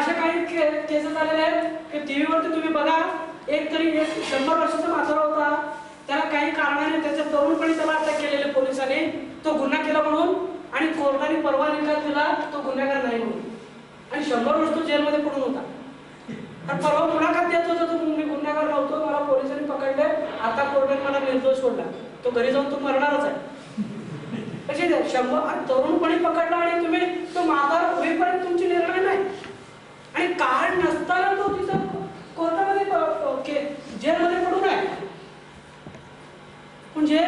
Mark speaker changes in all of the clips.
Speaker 1: अशा काही केसेस झालेले आहेत की टीव्हीवरती तुम्ही बघा, एक 100 वर्षाचा म्हातारा होता, त्याला काही कारणाने त्याच्या तरुणपणी त्याला अटक केलेले पोलिसांनी, तो गुन्हा केला म्हणून, आणि कोर्टाने परवा निकाल दिला तो गुन्हेगार नाही म्हणून, आणि 100 वर्ष तो जेलमध्ये पडून होता. आणि परवा मुलाखत देत होता तो, मी गुन्हेगार नव्हतो, मला पोलिसांनी पकडले, आता कोर्टाने मला निर्दोष सोडला, तो घरी जाऊन तो मरणारच आहे. कशी 100 तरुणपणी पकडला आणि तुम्ही तो म्हातारा होईपर्यंत तुमची निर्णय नाही, आणि कारण नसताना तो तिथं कोर्टामध्ये जेलमध्ये पडून आहे. म्हणजे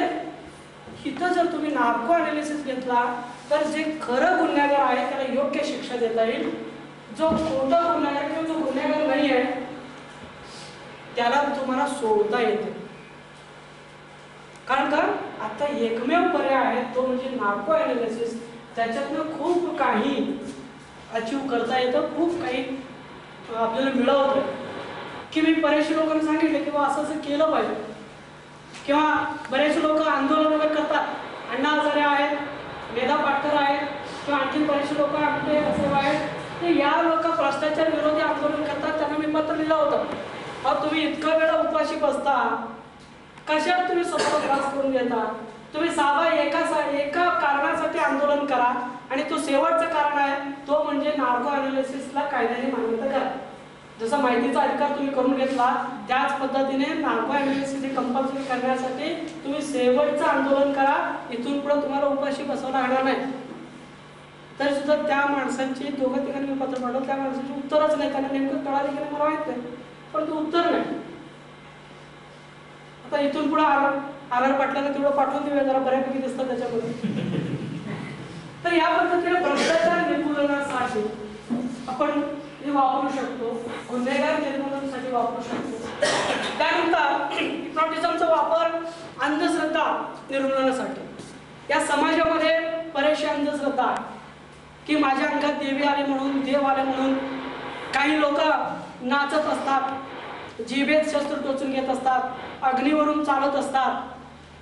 Speaker 1: इथं जर तुम्ही नार्को अनालिसिस घेतला तर जे खरं गुन्हेगार आहे त्याला योग्य शिक्षा देता येईल, जो खोटा गुन्हेगार किंवा जो गुन्हेगार नाही आहे त्याला तुम्हाला सोडता येतं. कारण का आता एकमेव पर्याय आहे तो म्हणजे नार्को अनालिसिस. त्याच्यातनं खूप काही अचीव करता येतं, खूप काही आपल्याला मिळवतं. की मी बरेचसे लोकांना सांगितलं की असं असं केलं पाहिजे, किंवा बरेचसे लोक आंदोलन वगैरे करतात, अण्णा हजारे आहेत, मेधा पाटकर आहेत, किंवा आणखी बरेचसे लोक आपले असे आहेत ते या लोक भ्रष्टाचार विरोधी आंदोलन करतात. त्यांना मी पत्र लिहिलं होतं, अहो तुम्ही इतका वेळा उपाशी बसता, कशात तुम्ही स्वतःला त्रास करून घेता, तुम्ही साधा एका कारणासाठी आंदोलन करा, आणि तो शेवटचं कारण आहे तो म्हणजे नार्को अनालिसिसला कायद्याने मान्यता करा. जसा माहितीचा अधिकार तुम्ही करून घेतला त्याच पद्धतीने नार्को अनालिसिस कंपल्सरी करण्यासाठी तुम्ही शेवटचं आंदोलन करा. इथून पुढे तुम्हाला उपाशी बसवलं लागणार नाही. तरी सुद्धा त्या माणसांची दोघं ठिकाणी मी पत्र पाठवलं, त्या माणसाची उत्तरच नाही, त्यांना नेमकं कळालं की मला माहित नाही, परंतु उत्तर नाही. आता इथून पुढे आर पाटलांना तेवढं पाठवून देऊया, जरा बऱ्यापैकी दिसतं त्याच्यामध्ये. तर या पद्धतीने भ्रष्टाचार निर्मूलनासाठी आपण हे वापरू शकतो, गुन्हेगार निर्मूलनासाठी वापरू शकतो. त्यानंतर हिप्नॉटिझमचा वापर अंधश्रद्धा निर्मूलनासाठी. या समाजामध्ये बरेचसे अंधश्रद्धा आहे की माझ्या अंगात देवी आले म्हणून, देव आले म्हणून काही लोक नाचत असतात, जिभेत शस्त्र टोचून घेत असतात, अग्नीवरून चालत असतात,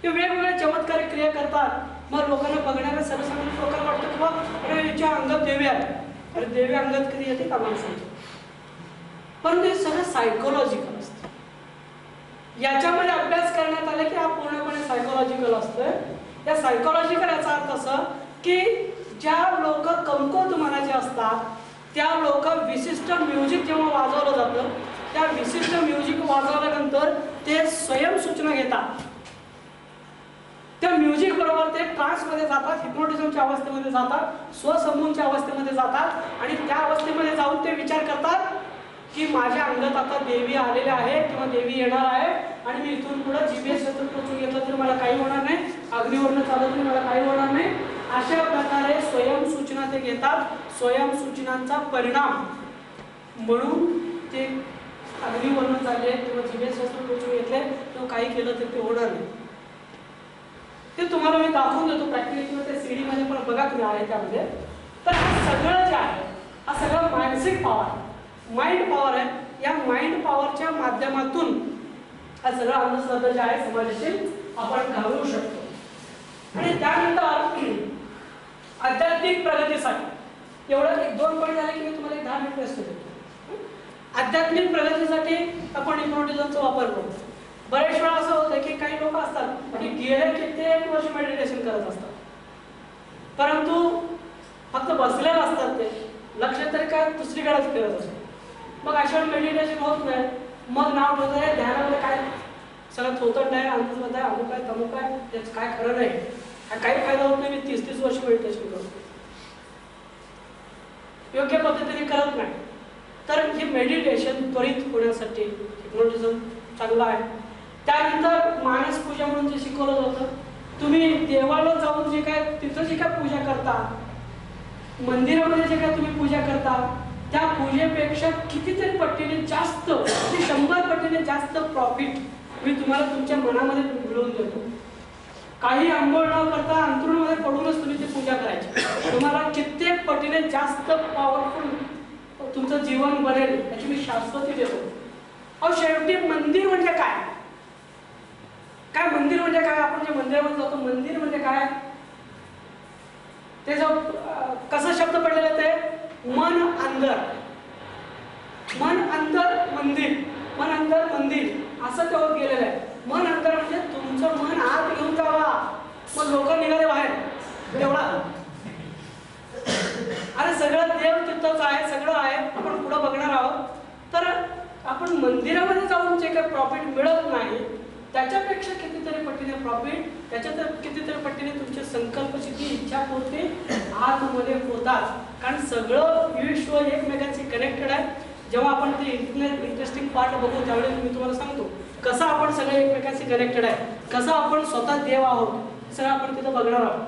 Speaker 1: ते वेगवेगळ्या चमत्कारी क्रिया करतात. मग लोकांना बघणाऱ्या सर्वसामान्य लोकांना वाटतं की बाबा अरे याच्या अंगात देवी आहे. अरे देवी अंगात कधी येते का माणसांच्या? परंतु हे सगळं सायकोलॉजिकल असतं. याच्यामध्ये अभ्यास करण्यात आला की हा पूर्णपणे सायकोलॉजिकल असतोय. या सायकोलॉजिकल याचा अर्थ असं की ज्या लोक कमकुवत मनाचे असतात त्या लोक विशिष्ट म्युझिक जेव्हा वाजवलं जातं, त्या विशिष्ट म्युझिक वाजवल्यानंतर ते स्वयंसूचना घेतात. त्या म्युझिक बरोबर ते ट्रान्समध्ये जातात, हिप्नोटिझमच्या अवस्थेमध्ये जातात, स्वसंभूंच्या अवस्थेमध्ये जातात, आणि त्या अवस्थेमध्ये जाऊन ते विचार करतात की माझ्या अंगात आता देवी आलेले आहे किंवा देवी येणार आहे, आणि मी इथून पुढे जिभेत शस्त्र टोचून घेतलं तरी मला काही होणार नाही, अग्नीवरून चालत तरी मला काही होणार नाही. अशा प्रकारे स्वयंसूचना ते घेतात. स्वयंसूचनांचा परिणाम म्हणून ते अग्नीवरून चालले किंवा जिभेत शस्त्र टोचून घेतले किंवा काही केलं तर ते होणार नाही. ते तुम्हाला मी दाखवून देतो प्रॅक्टिकली किंवा त्या सीडी मध्ये पण बघा तुम्ही आहे त्यामध्ये. तर हे सगळं जे आहे हा सगळं मानसिक पॉवर, माइंड पॉवर आहे. या माइंड पॉवरच्या माध्यमातून हा सगळा अंधश्रद्धा जे आहे समाजातील आपण घालवू शकतो. आणि त्यानंतर आध्यात्मिक प्रगतीसाठी एवढं 1-2 पॉईंट झाले की मी तुम्हाला 10 मिनिट रेस्ट देतो. आध्यात्मिक प्रगतीसाठी आपण हिप्नोटिझमचा वापर करतो. बरेच वेळा असं होतं की काही लोक असतात की गेले कित्येक वर्ष मेडिटेशन करत असतात, परंतु फक्त बसलेले असतात, ते लक्ष तरी काय दुसरीकडेच फिरत असतात. मग अशा मेडिटेशन होत नाही. मग नाव ठेवत आहे ध्यानामध्ये काय सगळं थोतट आहे, अंधश्रद्धा आहे, अमुक आहे तमुक आहे, त्याचं काय खरं नाही, काही फायदा होत नाही. मी 30-30 वर्ष मेडिटेशन करतो, योग्य पद्धतीने करत नाही. तर हे मेडिटेशन त्वरित होण्यासाठी हिप्नोटिझम चांगला आहे. त्यानंतर मानस पूजा म्हणून जे शिकवलं जातं, तुम्ही देवाला जाऊन जे काय तिथं जे काय पूजा करता, मंदिरामध्ये जे काय तुम्ही पूजा करता, त्या पूजेपेक्षा कितीतरी पटीने जास्त, 100 पटीने जास्त प्रॉफिट मी तुम्हाला तुमच्या मनामध्ये मिळवून देतो. काही आंघोळ न करता अंथरुणामध्ये पडूनच तुम्ही ती पूजा करायची, तुम्हाला कित्येक पटीने जास्त पॉवरफुल तुमचं जीवन बनेल याची मी शाश्वती देतो. अहो शेवटी मंदिर म्हणजे काय? काय मंदिर म्हणजे काय? आपण जे मंदिरामध्ये जातो, मंदिर म्हणजे काय? ते जो कसा शब्द पडलेला ते मन अंदर, मन अंतर मंदिर, मन अंतर मंदिर असं ते होत गेलेलं आहे. मन अंतर म्हणजे तुमचं मन आत घेऊन जावा, मग लोक निघाले बाहेर तेवढा. अरे सगळं देव तिथंच आहे, सगळं आहे, आपण पुढं बघणार आहोत. तर आपण मंदिरामध्ये जाऊन जे काही प्रॉफिट मिळत नाही त्याच्यापेक्षा कितीतरी पटीने प्रॉफिट, त्याच्यात कितीतरी पटीने तुमचे संकल्पची ती इच्छा पूर्ती आतमध्ये होतात. कारण सगळं विश्व एकमेकांशी कनेक्टेड आहे. जेव्हा आपण ते इंटरेस्टिंग पार्ट बघू त्यावेळी मी तुम्हाला सांगतो कसं आपण सगळे एकमेकांशी कनेक्टेड आहे, कसं आपण स्वतः देव आहोत, सगळं आपण तिथं बघणार आहोत.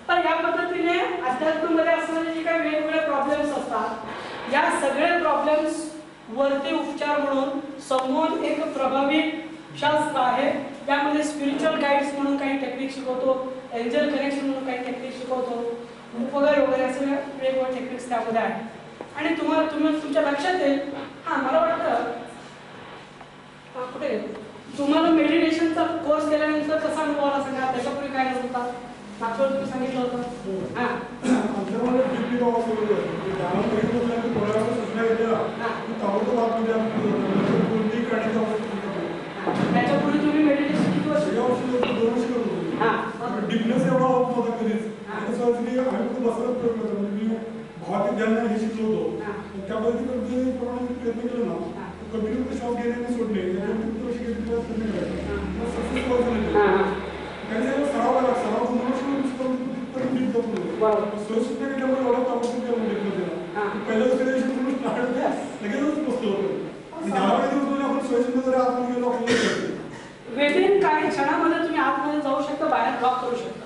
Speaker 1: तर या पद्धतीने अध्यात्मामध्ये असणारे जे काही वेगवेगळे प्रॉब्लेम्स असतात या सगळे प्रॉब्लेम्स वरती उपचार म्हणून समोर एक प्रभावी शास्त्र आहे. त्यामध्ये स्पिरिच्युअल गाईड्स म्हणून काही टेक्निक शिकवतो, एंजल कनेक्शन म्हणून काही टेक्निक शिकवतो, वगैरे वगैरे असे वेगवेगळे टेक्निक्स त्यामध्ये आहे. आणि तुम्ही तुमच्या लक्षात येईल, मला वाटतं कुठे तुम्हाला मेडिटेशनचा कोर्स केल्यानंतर कसा अनुभव आला सांगा. त्याच्यापूर्वी काय होता मागच्या तुम्ही सांगितलं होतं. त्याच्यापूर्वी तुम्ही मेडिटेशन किती वर्ष?
Speaker 2: डिफरन्स एवढा होत नव्हता कधीच. आम्ही खूप बसत भावातील ज्यांना हे शिकलो होतो त्या पद्धतीने प्रयत्न केला ना कंटिन्यू शॉप घेण्याने सोडले सराव झाला. सराव सोयीसुद्धा केल्यामुळे एवढा ताबडतोब करून घेतलं त्याला. पहिल्या दुसऱ्या दिवशी तुम्ही लगेचच बसलो होतो. आपण सोयीसुद्धा जरी आतमध्ये गेलो आपल्याला
Speaker 1: वेदिन काही क्षणामध्ये तुम्ही आतमध्ये जाऊ शकता, बाहेर ड्रॉप करू शकता.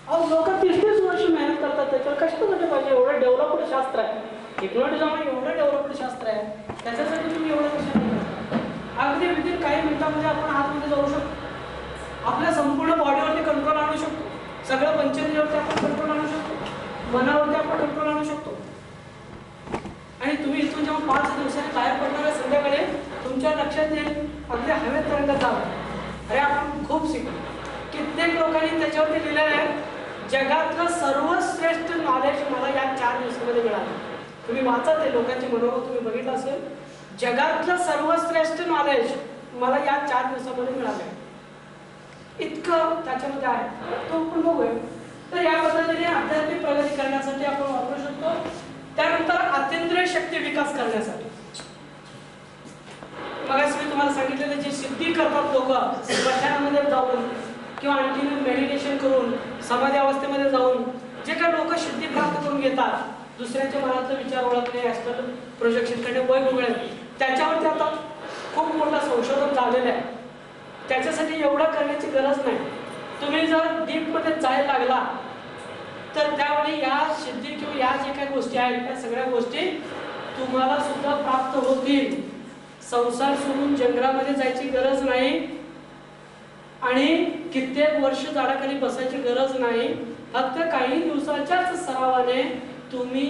Speaker 1: अहो लोक 30-30 वर्ष मेहनत करतात त्याच्यावर कशासाठी पाहिजे. एवढं डेव्हलप्ड शास्त्र आहे, हिप्नोटिझम एवढं डेव्हलप्ड शास्त्र आहे, त्याच्यासाठी तुम्ही एवढं कशाला करता. अगदी विदिन काही मिनिटांमध्ये आपण आतमध्ये जाऊ शकतो, आपल्या संपूर्ण बॉडीवरती कंट्रोल आणू शकतो, सगळं पंचेंद्रियावरती आपण कंट्रोल आणू शकतो, मनावरती आपण कंट्रोल आणू शकतो. आणि तुम्ही इथून जेव्हा 5 दिवसांनी बाहेर पडणार आहे संध्याकाळी तुमच्या लक्षात येईल अगदी हवेत तरंगत जावं. अरे आपण खूप शिकलो. कित्येक लोकांनी त्याच्यावरती लिहिलेलं आहे जगातलं सर्वश्रेष्ठ नॉलेज मला या 4 दिवसामध्ये मिळालं. तुम्ही वाचा ते लोकांचे मनोभाव तुम्ही बघितलं असेल. जगातलं सर्वश्रेष्ठ नॉलेज मला या 4 दिवसामध्ये मिळालं. इतकं त्याच्यामध्ये आहे, तो आपण बघूया. तर या पद्धतीने आध्यात्मिक प्रगती करण्यासाठी आपण वापरू शकतो. त्यानंतर अतींद्रिय शक्ती विकास करण्यासाठी मगाशी मी तुम्हाला सांगितलेलं जे सिद्धी करतात लोक स्मशानामध्ये जाऊन किंवा आणखी मेडिटेशन करून समाधी अवस्थेमध्ये जाऊन जे काही लोक सिद्धी प्राप्त करून घेतात, दुसऱ्याच्या मनातले विचार ओळखणे, ॲस्ट्रल प्रोजेक्शन करणे वेगवेगळे, त्याच्यावरती आता खूप मोठं संशोधन झालेलं आहे. त्याच्यासाठी एवढं करण्याची गरज नाही. तुम्ही जर डीपमध्ये जायला लागला तर त्यावेळी या सिद्धी किंवा या जे काही गोष्टी आहेत त्या सगळ्या गोष्टी तुम्हाला सुद्धा प्राप्त होतील. संसार सोडून जंगलामध्ये जायची गरज नाही आणि कित्येक वर्ष झाडाखाली बसायची गरज नाही. फक्त काही दिवसाच्याच सरावाने तुम्ही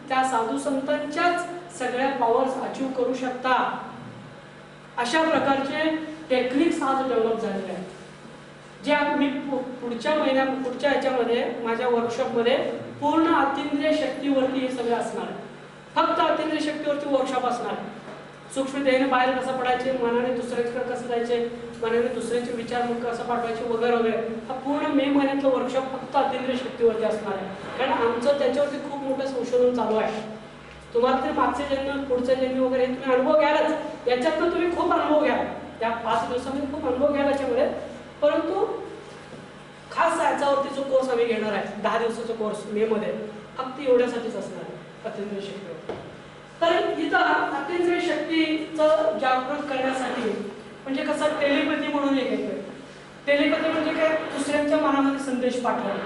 Speaker 1: त्या साधू संतांच्याच सगळ्या पॉवर्स अचीव करू शकता. अशा प्रकारचे टेक्निक्स आज डेव्हलप झालेले आहेत जे मी पुढच्या ह्याच्यामध्ये माझ्या वर्कशॉपमध्ये पूर्ण अतींद्रिय शक्तीवरती हे सगळं असणार आहे. फक्त अतींद्रिय शक्तीवरती वर्कशॉप असणार आहे. सूक्ष्म देहाने बाहेर कसं पडायचे, मनाने दुसऱ्याकडे कसं जायचे, मनाने दुसऱ्याचे विचार मग कसं पाठवायचे वगैरे वगैरे, हा पूर्ण मे महिन्यातलं वर्कशॉप फक्त अतींद्रिय शक्तीवरती असणार आहे. कारण आमचं त्याच्यावरती खूप मोठं संशोधन चालू आहे. तुम्हाला ते मागचे जन्म पुढचे जन्म वगैरे तुम्ही अनुभव घ्यालच, याच्यातनं तुम्ही खूप अनुभव घ्या. त्या 5 दिवसामध्ये खूप अनुभव घ्या त्याच्यामध्ये. परंतु खास याच्यावरती जो कोर्स आम्ही घेणार आहे 10 दिवसाचा कोर्स मे मध्ये फक्त एवढ्यासाठीच असणार आहे अतींद्रिय शक्तीवर. तर इथं अतींद्रिय शक्तीचं जागृत करण्यासाठी म्हणजे कसं टेलिपॅथी म्हणून एक येतोय. टेलिपॅथी म्हणजे काय, दुसऱ्यांच्या मनामध्ये संदेश पाठवणे.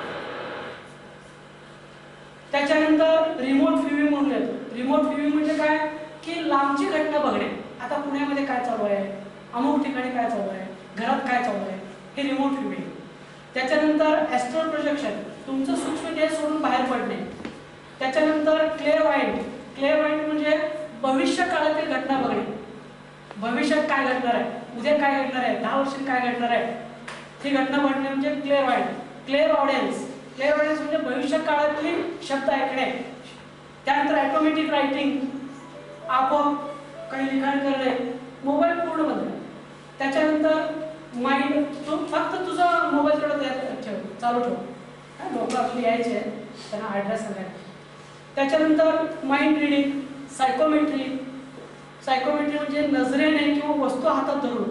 Speaker 1: त्याच्यानंतर रिमोट व्ह्यूइंग म्हणून येतो. रिमोट व्ह्यूइंग म्हणजे काय की लांबची घटना बघणे. आता पुण्यामध्ये काय चालू आहे, अमुक ठिकाणी काय चालू आहे, घरात काय चालू आहे, हे रिमोट व्ह्यूइंग. त्याच्यानंतर ॲस्ट्रल प्रोजेक्शन, तुमचं सूक्ष्म देह सोडून बाहेर पडणे. त्याच्यानंतर क्लेअरवाइंड. क्लेअरवाइंड म्हणजे भविष्य काळातील घटना बघणे. भविष्यात काय घडणार आहे, उद्या काय घडणार आहे, 10 वर्षांनी काय घडणार आहे, ही घटना बघणे म्हणजे clairvoyance. Clairaudience. Clairaudience म्हणजे भविष्य काळातली शब्द ऐकणे. त्यानंतर ऑटोमॅटिक रायटिंग. आपोआप काही लिखाण करणे, मोबाईल पूर्ण बंद. त्याच्यानंतर माइंड फक्त तुझा मोबाईलकडे ठेव, चालू ठेव. लोक आपली यायचे त्यांना ॲड्रेस सांगायला. त्याच्यानंतर माइंड रिडिंग, सायकोमेट्री. सायकोमेट्री म्हणजे नजरेने किंवा वस्तू हातात धरून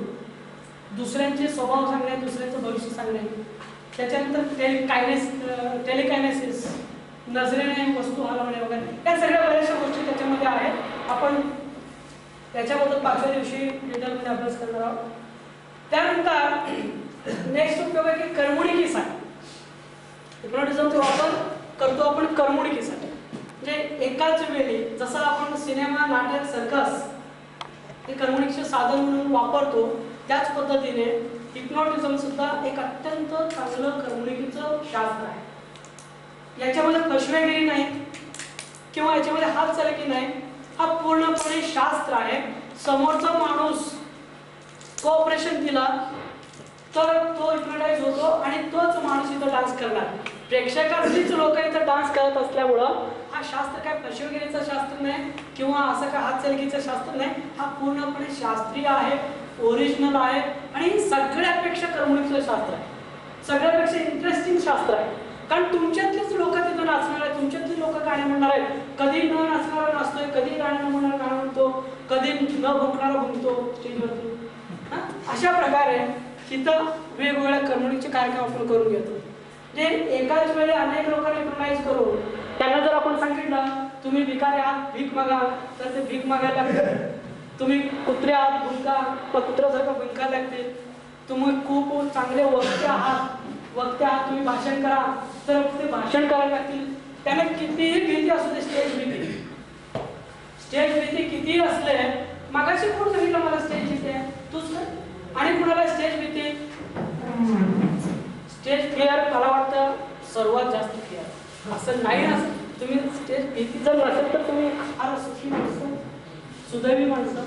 Speaker 1: दुसऱ्यांचे स्वभाव सांगणे, दुसऱ्यांचं भविष्य सांगणे. त्याच्यानंतर टेलिकायनेसिस, नजरेने वस्तू हलवणे वगैरे, या सगळ्या बऱ्याचशा गोष्टी त्याच्यामध्ये आहेत. आपण त्याच्याबद्दल 5व्या दिवशी डिटेलमध्ये अभ्यास करणार आहोत. त्यानंतर नेक्स्ट उपयोग आहे की करमणुकीसाठी. हिप्नोटिझमचा वापर करतो आपण करमणुकीसाठी. म्हणजे एकाच वेळी जसं आपण सिनेमा, नाटक, सर्कस हे करमणुकीचे साधन म्हणून वापरतो, त्याच पद्धतीने हिप्नोटिझम सुद्धा एक अत्यंत चांगलं करमणुकीचं शास्त्र आहे. याच्यामध्ये फसवेगिरी नाही किंवा याच्यामध्ये हातचलाकी नाही. हा पूर्णपणे शास्त्र आहे. समोरचा माणूस कोऑपरेशन दिला तर तो हिप्नोटाइज होतो आणि तोच माणूस इथं डान्स करणार. प्रेक्षकांनीच लोक इथं डान्स करत असल्यामुळं हा शास्त्र काय फसवेगिरीचं शास्त्र नाही किंवा असं काय हातचलकीचं शास्त्र नाही. हा पूर्णपणे शास्त्रीय आहे, ओरिजिनल आहे आणि सगळ्यापेक्षा करमणुकीचं शास्त्र आहे. सगळ्यापेक्षा इंटरेस्टिंग शास्त्र आहे. कारण तुमच्यातलीच लोक तिथं नाचणार आहेत, तुमच्यातली लोक गाणे म्हणणार आहेत. कधी न नाचणारा नाचतोय, कधी गाणं न म्हणणारा गाणं म्हणतो, कधी न भुंकणारा भुंकतो स्टेजवरती. अशा प्रकारे तिथं वेगवेगळ्या करमणुकीचे कार्यक्रम आपण करून घेतो. जे एकाच वेळी अनेक लोकांना हिप्नोटाइज करून त्यांना जर आपण सांगितलं तुम्ही भिकारी आहात, भीक मागा, तर ते भीक मागायला लागतील. तुम्ही कुत्रे आहात, भुंका, मग कुत्र्यासारखं भुंकायला लागतील. तुम्ही खूप चांगले वक्ते आहात, तुम्ही भाषण करा, तर ते भाषण करायला लागतील. त्यांना कितीही भीती असू दे, स्टेज भीती कितीही असले, मागाशी कोण सांगितलं मला स्टेज भीती आहे, तूच कर. आणि कुणाला स्टेज भीती, स्टेज फिअर मला वाटतं सर्वात जास्त फिअर असं नाही. असं तुम्ही स्टेज भीती जर नसेल तर तुम्ही फार सुखी माणसं, सुदैवी माणसं.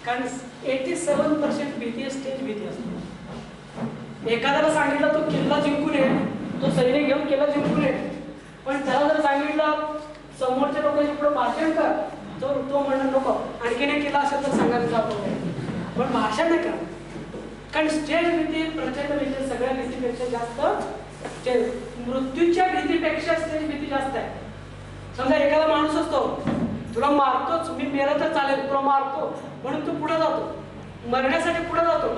Speaker 1: कारण 87% भीती स्टेज भीती असते. एखाद्याला सांगितलं तो किल्ला जिंकून ये, तो सैनिक घेऊन किल्ला जिंकून ये, पण त्याला जर सांगितलं समोरच्या लोकांच्या पुढे भाषण कर, तो म्हणणार नको, आणखीन एक किल्ला असेल तर सांगायला जातो, पण भाषण नाही करा. कारण स्टेज भीती, प्रचंड भीती, सगळ्या भीतीपेक्षा जास्त मृत्यूच्या भीतीपेक्षा स्टेज भीती जास्त आहे. समजा एखादा माणूस असतो, तुला मारतोच, मी मेलं तर चालेल, तुला मारतो म्हणून तू पुढे जातो, मरण्यासाठी पुढे जातो.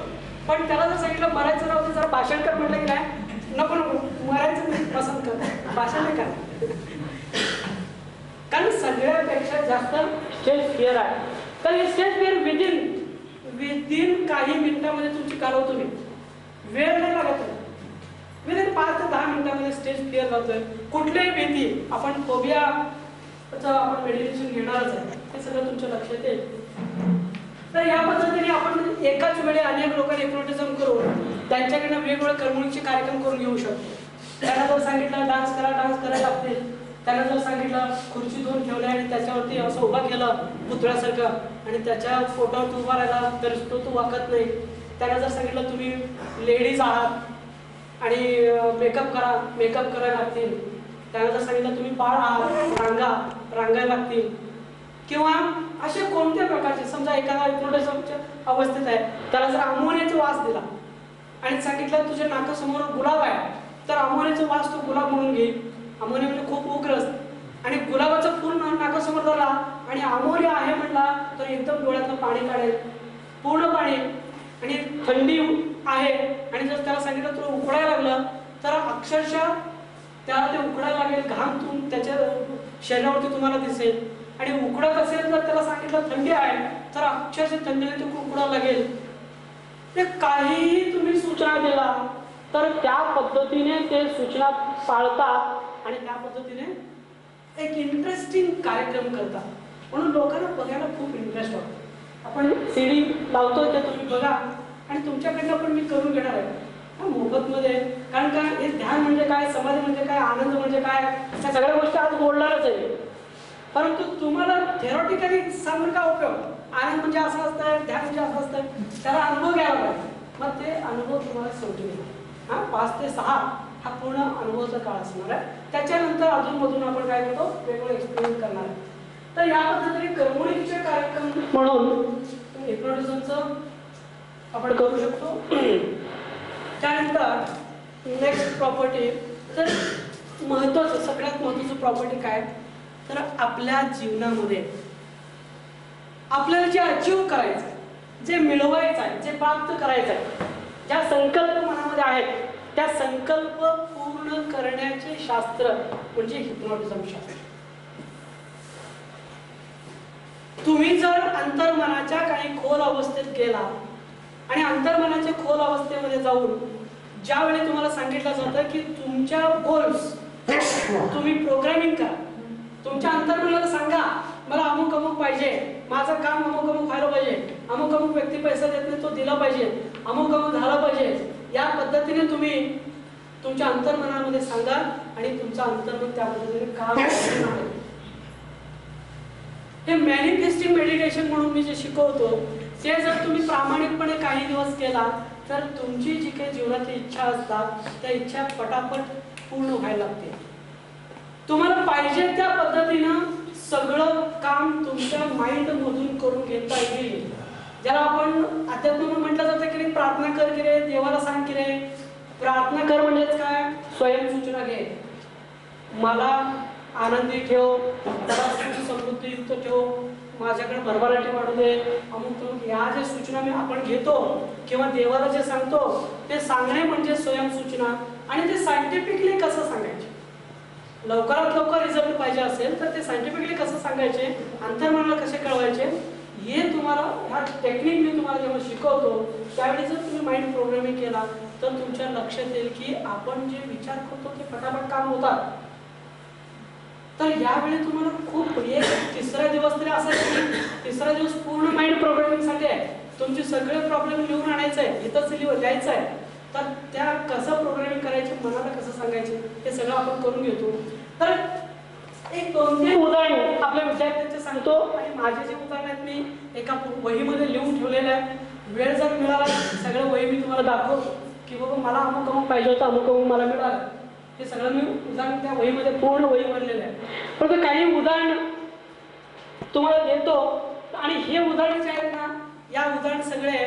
Speaker 1: पण त्याला जर सांगितलं मरायचं नव्हतं, जरा भाषण कर म्हटलं की नाही, नको मरायचं नाही, पसंत कर, भाषण नाही कर. कारण सगळ्यापेक्षा जास्त स्टेज फिअर आहे. तर हे स्टेज फिअर विदिन काही मिनिटांमध्ये तुमची घालवतो तुम्ही, वेळ नाही लागत. विदिन 5 ते 10 मिनिटांमध्ये स्टेज क्लिअर जातोय. कुठल्याही भीती, आपण फोबियाचं आपण मेडिटेशन घेणारच आहे, हे सगळं तुमच्या लक्षात येईल. तर या पद्धतीने आपण एकाच वेळी अनेक लोकांना हिप्नोटिझम करून त्यांच्याकडनं वेगवेगळे करमणुकीचे कार्यक्रम करून घेऊ शकतो. त्यांना जर सांगितलं डान्स करायला लागतील, त्यांना जर सांगितलं खुर्ची 2 ठेवल्या आणि त्याच्यावरती असं उभा केलं पुतळ्यासारखं आणि त्याच्या फोटोवर उभा राहिला तर तो वाकत नाही. त्यांना जर सांगितलं तुम्ही लेडीज आहात आणि मेकअप करायला लागतील. त्यांना जर सांगितलं तुम्ही बाळ आहात, रांगायला लागतील. किंवा असे कोणत्या प्रकारचे, समजा एखादा हिप्नोटिझमच्या अवस्थेत आहे, त्याला जर अमोनियाचा वास दिला आणि सांगितलं तुझ्या नाकासमोर गुलाब आहे, तर अमोनियाचा वास तो गुलाब म्हणून घे. अमोनिया म्हणजे खूप उग्र असतं आणि गुलाबाचं फूल नाकासमोर झाला आणि अमोनिया आहे म्हटला तर एकदम डोळ्यातलं पाणी काढेल, पूर्ण पाणी. आणि थंडी आहे आणि जर त्याला सांगितलं तुला उकडायला लागलं तर अक्षरशः त्याला ते उकडायला लागेल, घाम त्याच्या शरीरावरती तुम्हाला दिसेल. आणि उकडत असेल तर त्याला सांगितलं थंडी आहे तर अक्षरशः थंडीने ते उकडावं लागेल. ते काहीही तुम्ही सूचना दिला तर त्या पद्धतीने ते सूचना पाळतात आणि त्या पद्धतीने एक इंटरेस्टिंग कार्यक्रम करतात. म्हणून लोकांना बघायला खूप इंटरेस्ट वाटतो. आपण सीडी लावतो ते तुम्ही बघा आणि तुमच्याकडनं पण मी करून घेणार आहे मोफतमध्ये. कारण काय, हे ध्यान म्हणजे काय, समाधी म्हणजे काय, आनंद म्हणजे काय, त्या सगळ्या गोष्टी आज बोलणारच आहे. परंतु तुम्हाला थेरॉटिकली सांगून काय उपयोग. आनंद म्हणजे असं असतं, ध्यान म्हणजे असं असतं, त्याला अनुभव घ्यावा पाहिजे. मग ते अनुभव तुम्हाला शेवटी मिळणार. 5 ते 6 हा पूर्ण अनुभवाचा काळ असणार आहे. त्याच्यानंतर अधूनमधून आपण काय करतो, वेगवेगळे एक्सपेरिमेंट करणार आहे. तर या पद्धतीने करमणुकीचे कार्यक्रम म्हणून हिप्नोटिझमचं आपण करू शकतो. त्यानंतर नेक्स्ट प्रॉपर्टी, तर महत्त्वाचं सगळ्यात महत्त्वाचं प्रॉपर्टी काय, तर आपल्या जीवनामध्ये आपल्याला जे अचीव करायचं आहे, जे मिळवायचं आहे, जे प्राप्त करायचं आहे, ज्या संकल्प मनामध्ये आहेत त्या संकल्प पूर्ण करण्याचे शास्त्र म्हणजे हिप्नोटिझम शास्त्र. तुम्ही जर अंतर्मनाच्या काही खोल अवस्थेत गेला आणि अंतर्मनाच्या खोल अवस्थेमध्ये जाऊन ज्यावेळी तुम्हाला सांगितलं जातं की तुमच्या गोल्स तुम्ही प्रोग्रामिंग करा, तुमच्या अंतर्मनाला सांगा मला अमुक अमुक पाहिजे, माझं काम अमुक अमुक व्हायला पाहिजे, अमुक अमुक व्यक्ती पैसा देत नाही तो दिला पाहिजे, अमुक अमुक झाला पाहिजे, या पद्धतीने तुम्ही तुमच्या अंतर्मनामध्ये सांगा आणि तुमचं अंतर्मन त्या पद्धतीने काम करणार. हे मॅनिफेस्टिंग मेडिटेशन म्हणून मी जे शिकवतो ते जर तुम्ही प्रामाणिकपणे काही दिवस केला तर तुमची जी काही जीवनाची इच्छा असतात त्या इच्छा पटापट पूर्ण व्हायला लागते. तुम्हाला पाहिजे त्या पद्धतीनं सगळं काम तुमच्या माइंड मधून करून घेता येईल. ज्याला आपण अध्यात्म म्हटलं जातं की प्रार्थना कर की रे, देवाला सांग की रे. प्रार्थना कर म्हणजेच काय, स्वयंसूचना घे, मला आनंदी ठेव, त्याला सुख समृद्धीयुक्त ठेव, माझ्याकडे भरभराटी वाढू दे, अमुक या जे सूचना मी आपण घेतो किंवा देवाला जे सांगतो ते सांगणे म्हणजे स्वयंसूचना. आणि ते सायंटिफिकली कसं सांगायचे, लवकरात लवकर रिझल्ट पाहिजे असेल तर ते सायंटिफिकली कसं सांगायचे, अंतर्मनाला कसे कळवायचे, हे तुम्हाला ह्या टेक्निक मी तुम्हाला जेव्हा शिकवतो त्यावेळी जर तुम्ही माइंड प्रोग्रामिंग केला तर तुमच्या लक्षात येईल की आपण जे विचार करतो ते फटाफट काम होतात. तर यावेळी तुम्हाला खूप एक तिसरा दिवस तरी असा की तिसरा दिवस पूर्ण माइंड प्रोग्रामिंगसाठी आहे. तुमचे सगळे प्रॉब्लेम लिहून आणायचं आहे, इथंच लिहायचं आहे. तर त्या कसं प्रोग्रामिंग करायचे, मनाला कसं सांगायचे हे सगळं आपण करून घेतो. तर एक 2-3 उदाहरण आपल्या विद्यार्थ्यांचे सांगतो आणि माझे जे उदाहरण आहेत मी एका वहीमध्ये लिहून ठेवलेलं आहे. वेळ जर मिळाला सगळं वही मी तुम्हाला दाखवतो की बाबा मला अमुक अमुक पाहिजे होतं, अमुक अमुक मला मिळालं, हे सगळं मी उदाहरण त्या वहीमध्ये पूर्ण वही भरलेलं आहे. फक्त काही उदाहरण तुम्हाला देतो आणि हे उदाहरण जे आहेत ना, या उदाहरण सगळे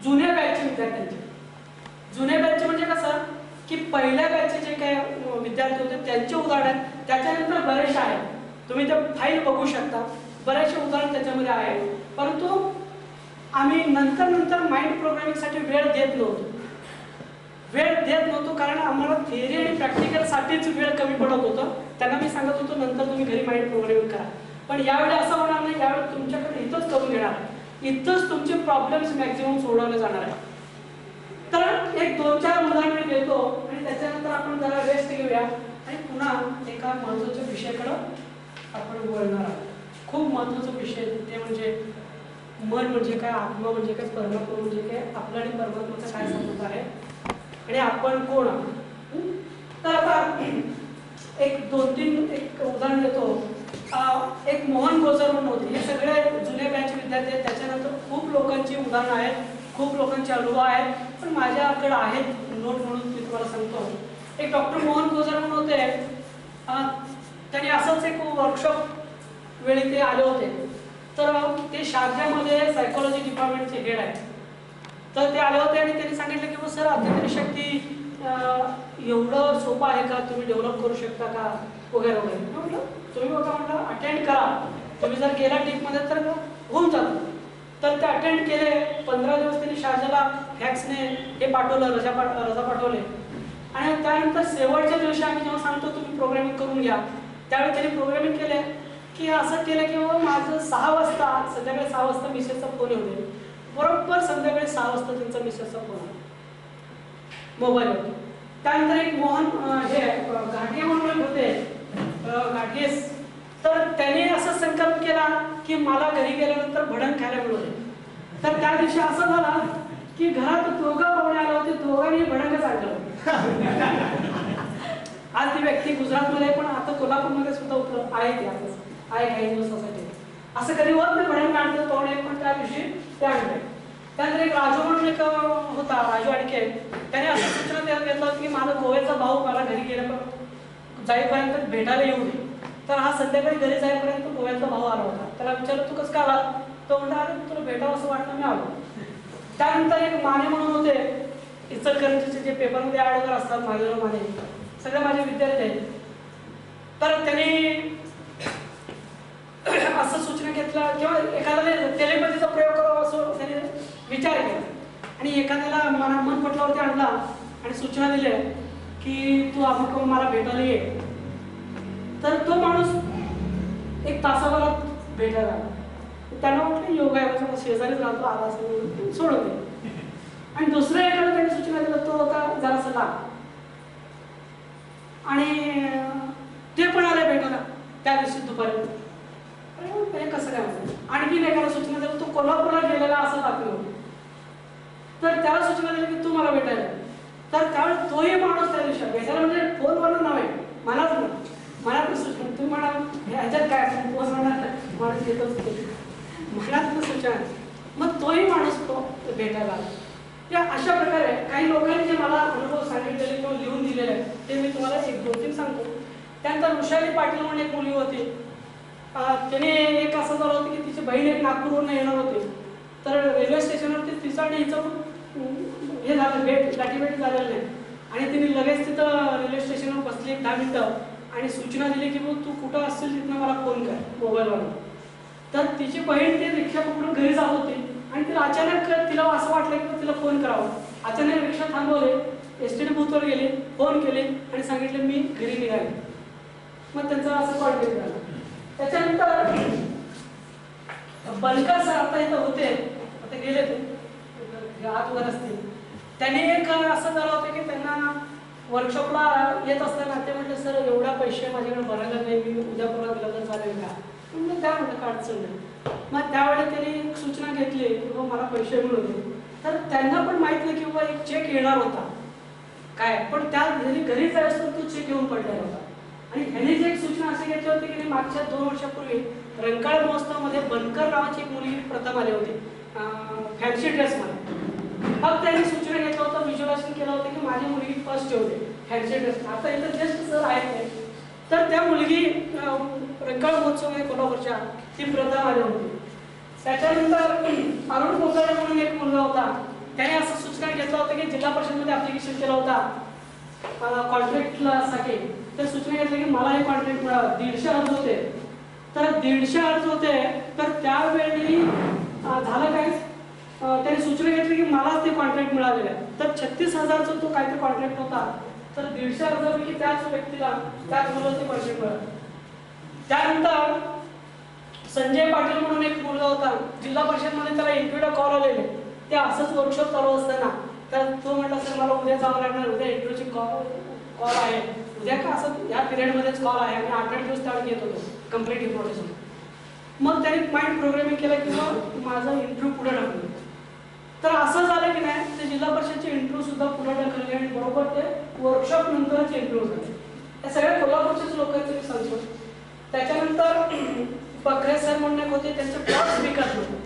Speaker 1: जुन्या बॅचचे विद्यार्थ्यांचे. जुन्या बॅचचे म्हणजे कसं की पहिल्या बॅचचे जे काही विद्यार्थी होते त्यांचे उदाहरण, त्याच्यानंतर बरेचसे आहेत, तुम्ही ते फाईल बघू शकता, बरेचसे उदाहरण त्याच्यामध्ये आहेत. परंतु आम्ही नंतर माइंड प्रोग्रामिंगसाठी वेळ देत नव्हतो कारण आम्हाला थिअरी आणि प्रॅक्टिकलसाठीच वेळ कमी पडत होतं. त्यांना मी सांगत होतो नंतर तुम्ही घरी माइंड प्रोग्रामिंग करा. पण यावेळी असं होणार नाही, यावेळी तुमच्याकडे इथंच करून घेणार आहे, इथंच तुमचे प्रॉब्लेम्स मॅक्झिमम सोडवले जाणार आहे. तर एक 2-4 उदाहरण मी देतो आणि त्याच्यानंतर आपण जरा रेस्ट घेऊया आणि पुन्हा एका महत्त्वाच्या विषयाकडे आपण वळणार आहोत. खूप महत्त्वाचा विषय ते म्हणजे मन म्हणजे काय, आत्मा म्हणजे काय, परमात्मा म्हणजे काय, आपला आणि परमात्माचा काय संबंध आहे आणि आपण कोण आहोत. तर आता एक 2-3 एक उदाहरण देतो. एक मोहन गोजर म्हणून होते, हे सगळे जुन्या बॅच विद्यार्थी आहेत. त्याच्यानंतर खूप लोकांची उदाहरणं आहेत, खूप लोकांचे अनुभव आहेत, पण माझ्याकडे आहेत नोट म्हणून मी तुम्हाला सांगतो. एक डॉक्टर मोहन गोजर म्हणून होते, त्यांनी असंच एक वर्कशॉप वेळी ते आले होते. तर ते शारजामध्ये सायकोलॉजी डिपार्टमेंटचे हेड आहेत. तर ते आले होते आणि त्यांनी सांगितलं की सर अध्ययन शक्ती एवढं सोपं आहे का, तुम्ही डेव्हलप करू शकता का वगैरे वगैरे. म्हटलं तुम्ही बघा, म्हटलं अटेंड करा, तुम्ही जर गेला टीममध्ये तर होऊन जातं. तर ते अटेंड केले. 15 दिवस त्यांनी शारजाला फॅक्सने हे पाठवलं, रजा पाठवले आणि त्यानंतर शेवटच्या दिवशी आम्ही जेव्हा सांगतो तुम्ही प्रोग्रामिंग करून घ्या, त्यावेळी त्यांनी प्रोग्रामिंग केले की असं केलं की बाबा माझं 6 वाजता संध्याकाळी 6 वाजता मिसेसचा फोन येऊ. बरोबर संध्याकाळी 6 वाजता त्यांचा मिसेसचा फोन आला मोबाईलवर. त्यानंतर एक मोहन हे घाटिया म्हणून होते, घाटियस, तर त्याने असा संकल्प केला की मला घरी गेल्यानंतर भडंग खायला मिळवले. तर त्या दिवशी असं झालं की घरात 2 पाहुणे आले होते, दोघांनी भडंगच आणलं. आज ती व्यक्ती गुजरातमध्ये पण आता कोल्हापूरमध्ये सुद्धा आहे, ती आहे काही दिवसासाठी. असं कधी होत नाही भडंग आणतं पाहुणे, पण त्या दिवशी ते आणले. त्यानंतर एक राजू म्हणून एक होता, राजू अडके, त्याने असं सूचना देत होती की माझा गोव्याचा भाऊ मला घरी जाईपर्यंत भेटायला येऊ दे. तर हा संध्याकाळी घरी जाईपर्यंत गोव्याचा चुलता भाऊ आला होता. त्याला विचारलं, तू कसं काय आला? तो म्हणला, अरे तुला भेटावं असं वाटलं मी आलो. त्यानंतर एक माने म्हणून होते इचलकरंजीचे, जे पेपरमध्ये ॲड वगैरे असतात, माने सगळे माझे विद्यार्थी आहेत. तर त्यांनी असं सूचना घेतल्या किंवा एखाद्याला टेलिपॅथीचा प्रयोग करावा असं त्यांनी विचार केला आणि एखाद्याला मन पटलावरती आणला आणि सूचना दिल्या की तू अमुक मला भेटायला ये. तर तो माणूस एक तासाभरात भेटायला आला. त्यांना म्हटलं योगा आहे, शेजारीच राहतो, आला असं सोडून दे. आणि दुसऱ्या एखाद्या त्यांनी सूचना दिलं, तो होता जरासा लांब आणि ते पण आले भेटायला त्या दिवशी दुपारी. हे कसं काय होतं? आणखी एखादा सूचना दिली, तो कोल्हापूरला गेलेला असं दाखवलं. तर त्याला सूचना दिली की तू मला भेटायला. तर त्यावेळेस तोही माणूस त्या दिवशी भेटायला, म्हणजे फोनवरनं नव्हे, मनात सूचना. तुम्ही म्हणा ह्याच्यात काय फोन म्हणणार माणूस येतच मनात सूचना. मग तोही माणूस तो भेटायला आला. या अशा प्रकारे काही लोकांनी जे मला अनुभव सांगितलेले किंवा लिहून दिलेले आहेत ते मी तुम्हाला एक दोन तीन सांगतो. त्यानंतर वृषाली पाटील म्हणून एक मुली होती. त्याने एक असं झालं होतं की तिची बहीण एक नागपूरवरून येणार होती. तर रेल्वे स्टेशनवरती तिचं आणि हिचं हे झालं, गाठीभेट झालेलं नाही. आणि तिने लगेच तिथं रेल्वे स्टेशनवर बसली 10 मिनिटं आणि सूचना दिली की तू कुठं असशील तिथनं मला फोन कर मोबाईलवर. तर तिची बहीण ती रिक्षा पकडून घरी जात होती आणि तिला अचानक तिला असं वाटलं की तिला फोन करावं. अचानक रिक्षा थांबवले, STD बूथवर गेले, फोन केले आणि सांगितले मी घरी निघाले. मग त्यांचा असं कॉन्टॅक्ट झाला. त्याच्यानंतर बनकर सर आता इथं होते, आता गेले ते आत वर असतील. त्यांनी एक असं झालं होतं की त्यांना वर्कशॉपला येत असताना ते म्हटलं, सर एवढा पैसे माझ्याकडे भरायला नाही, मी उद्या परवा दिला तर चालेल का? म्हणजे त्या म्हटलं काय अडचण नाही. मग त्यावेळेस त्यांनी एक सूचना घेतली की बाबा मला पैसे मिळवले. तर त्यांना पण माहित नाही की बाबा एक चेक येणार होता काय, पण त्या घरी जायचं तो चेक येऊन पडलेला होता. आणि ह्याने जी एक सूचना अशी घेतली होती की मागच्या 2 वर्षापूर्वी रंकाळ महोत्सवामध्ये बनकर नावाची एक मुलगी प्रथम आली होती फॅन्सी ड्रेसमध्ये. मग त्यांनी सूचना घेतलं होतं, व्हिज्युअलायझेशन केलं होतं की माझी मुलगी फर्स्ट होते फॅन्सी ड्रेस. आता इथं जस्ट सर आहेत. तर त्या मुलगी रंकाळ महोत्सवामध्ये कोल्हापूरच्या ती प्रथम आली होती. त्याच्यानंतर अरुण कोकळे म्हणून एक मुलगा होता. त्याने असं सूचना घेतलं होतं की जिल्हा परिषदमध्ये ऍप्लिकेशन केलं होता कॉन्ट्रॅक्टसाठी. तर सूचना घेतली की मला हे कॉन्ट्रॅक्ट मिळावं. 150 अर्ज होते. तर 150 अर्ज होते. तर त्यावेळी झालं काय, त्याने सूचना घेतली की मलाच ते कॉन्ट्रॅक्ट मिळालेलं आहे. तर 36,000चा तो काहीतरी कॉन्ट्रॅक्ट होता. तर 150 अर्जापैकी त्याच व्यक्तीला त्याच मुलाचे पैसे मिळाले. त्यानंतर संजय पाटील म्हणून एक मुलगा होता. जिल्हा परिषदमध्ये त्याला इंटरव्ह्यूला कॉल आलेले. ते असंच वर्कशॉप चालू असताना तर तो म्हटला, सर मला उद्या जावं लागणार, उद्या इंटरव्ह्यूची कॉल आहे, उद्या का असं या पिरियडमध्येच कॉल आहे. आणि 8-8 दिवस त्यावेळी येत होतो कम्प्लीट इन्फॉर्मेशन. मग त्याने माइंड प्रोग्रामिंग केलं किंवा माझं इंटरव्ह्यू पुढे ढकललं. तर असं झालं की नाही, ते जिल्हा परिषदचे इंटरव्ह्यू सुद्धा पुढे ढकलले आणि बरोबर ते वर्कशॉप नंतरच इंटरव्ह्यू झाले. या सगळ्या कोल्हापूरचेच लोकांचे मी सांगतो. त्याच्यानंतर बकरे सर म्हणून एक होते, त्यांचे प्लॉट्स विकत नव्हते.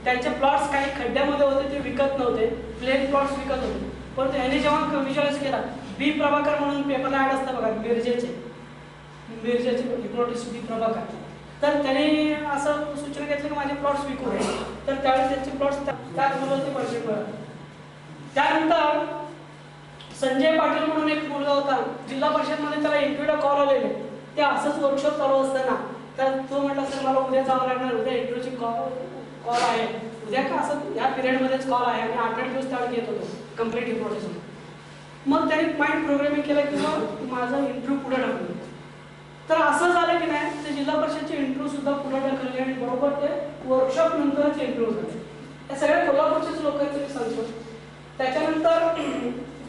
Speaker 1: त्यांचे प्लॉट्स काही खड्ड्यामध्ये होते, ते विकत नव्हते, प्लेन प्लॉट्स विकत होते. परंतु ह्याने जेव्हा व्हिज्युअलाइज केला, बी प्रभाकर म्हणून पेपरला ॲड असतं बघा, मिरजेचे हिप्नोटिस्ट बी प्रभाकर. तर त्याने असं सूचना घेतली की माझे प्लॉट्स विकू आहे. तर त्यावेळेस त्यांचे प्लॉट्स त्याच मुलाचे पैसे मिळाले. त्यानंतर संजय पाटील म्हणून एक मुलगा होता. जिल्हा परिषदमध्ये त्याला इंटरव्ह्यूला कॉल आलेले. ते असंच वर्कशॉप चालू असताना तर तो म्हटला, सर मला उद्या जावं लागणार, उद्या इंटरव्ह्यूची कॉल आहे, उद्या का असं या पिरियडमध्येच कॉल आहे. आणि 8-8 दिवस त्यावेळी येत होतो कम्प्लीट इन्फॉर्मेशन. मग त्याने माइंड प्रोग्रामिंग केलं किंवा माझं इंटरव्ह्यू पुढे ढकललं. तर असं झालं की नाही, ते जिल्हा परिषदचे इंटरव्ह्यू सुद्धा पुढे ढकलले आणि बरोबर ते वर्कशॉप नंतरच इंटरव्ह्यू झाले. या सगळ्या कोल्हापूरचेच लोकांचे मी सांगतो. त्याच्यानंतर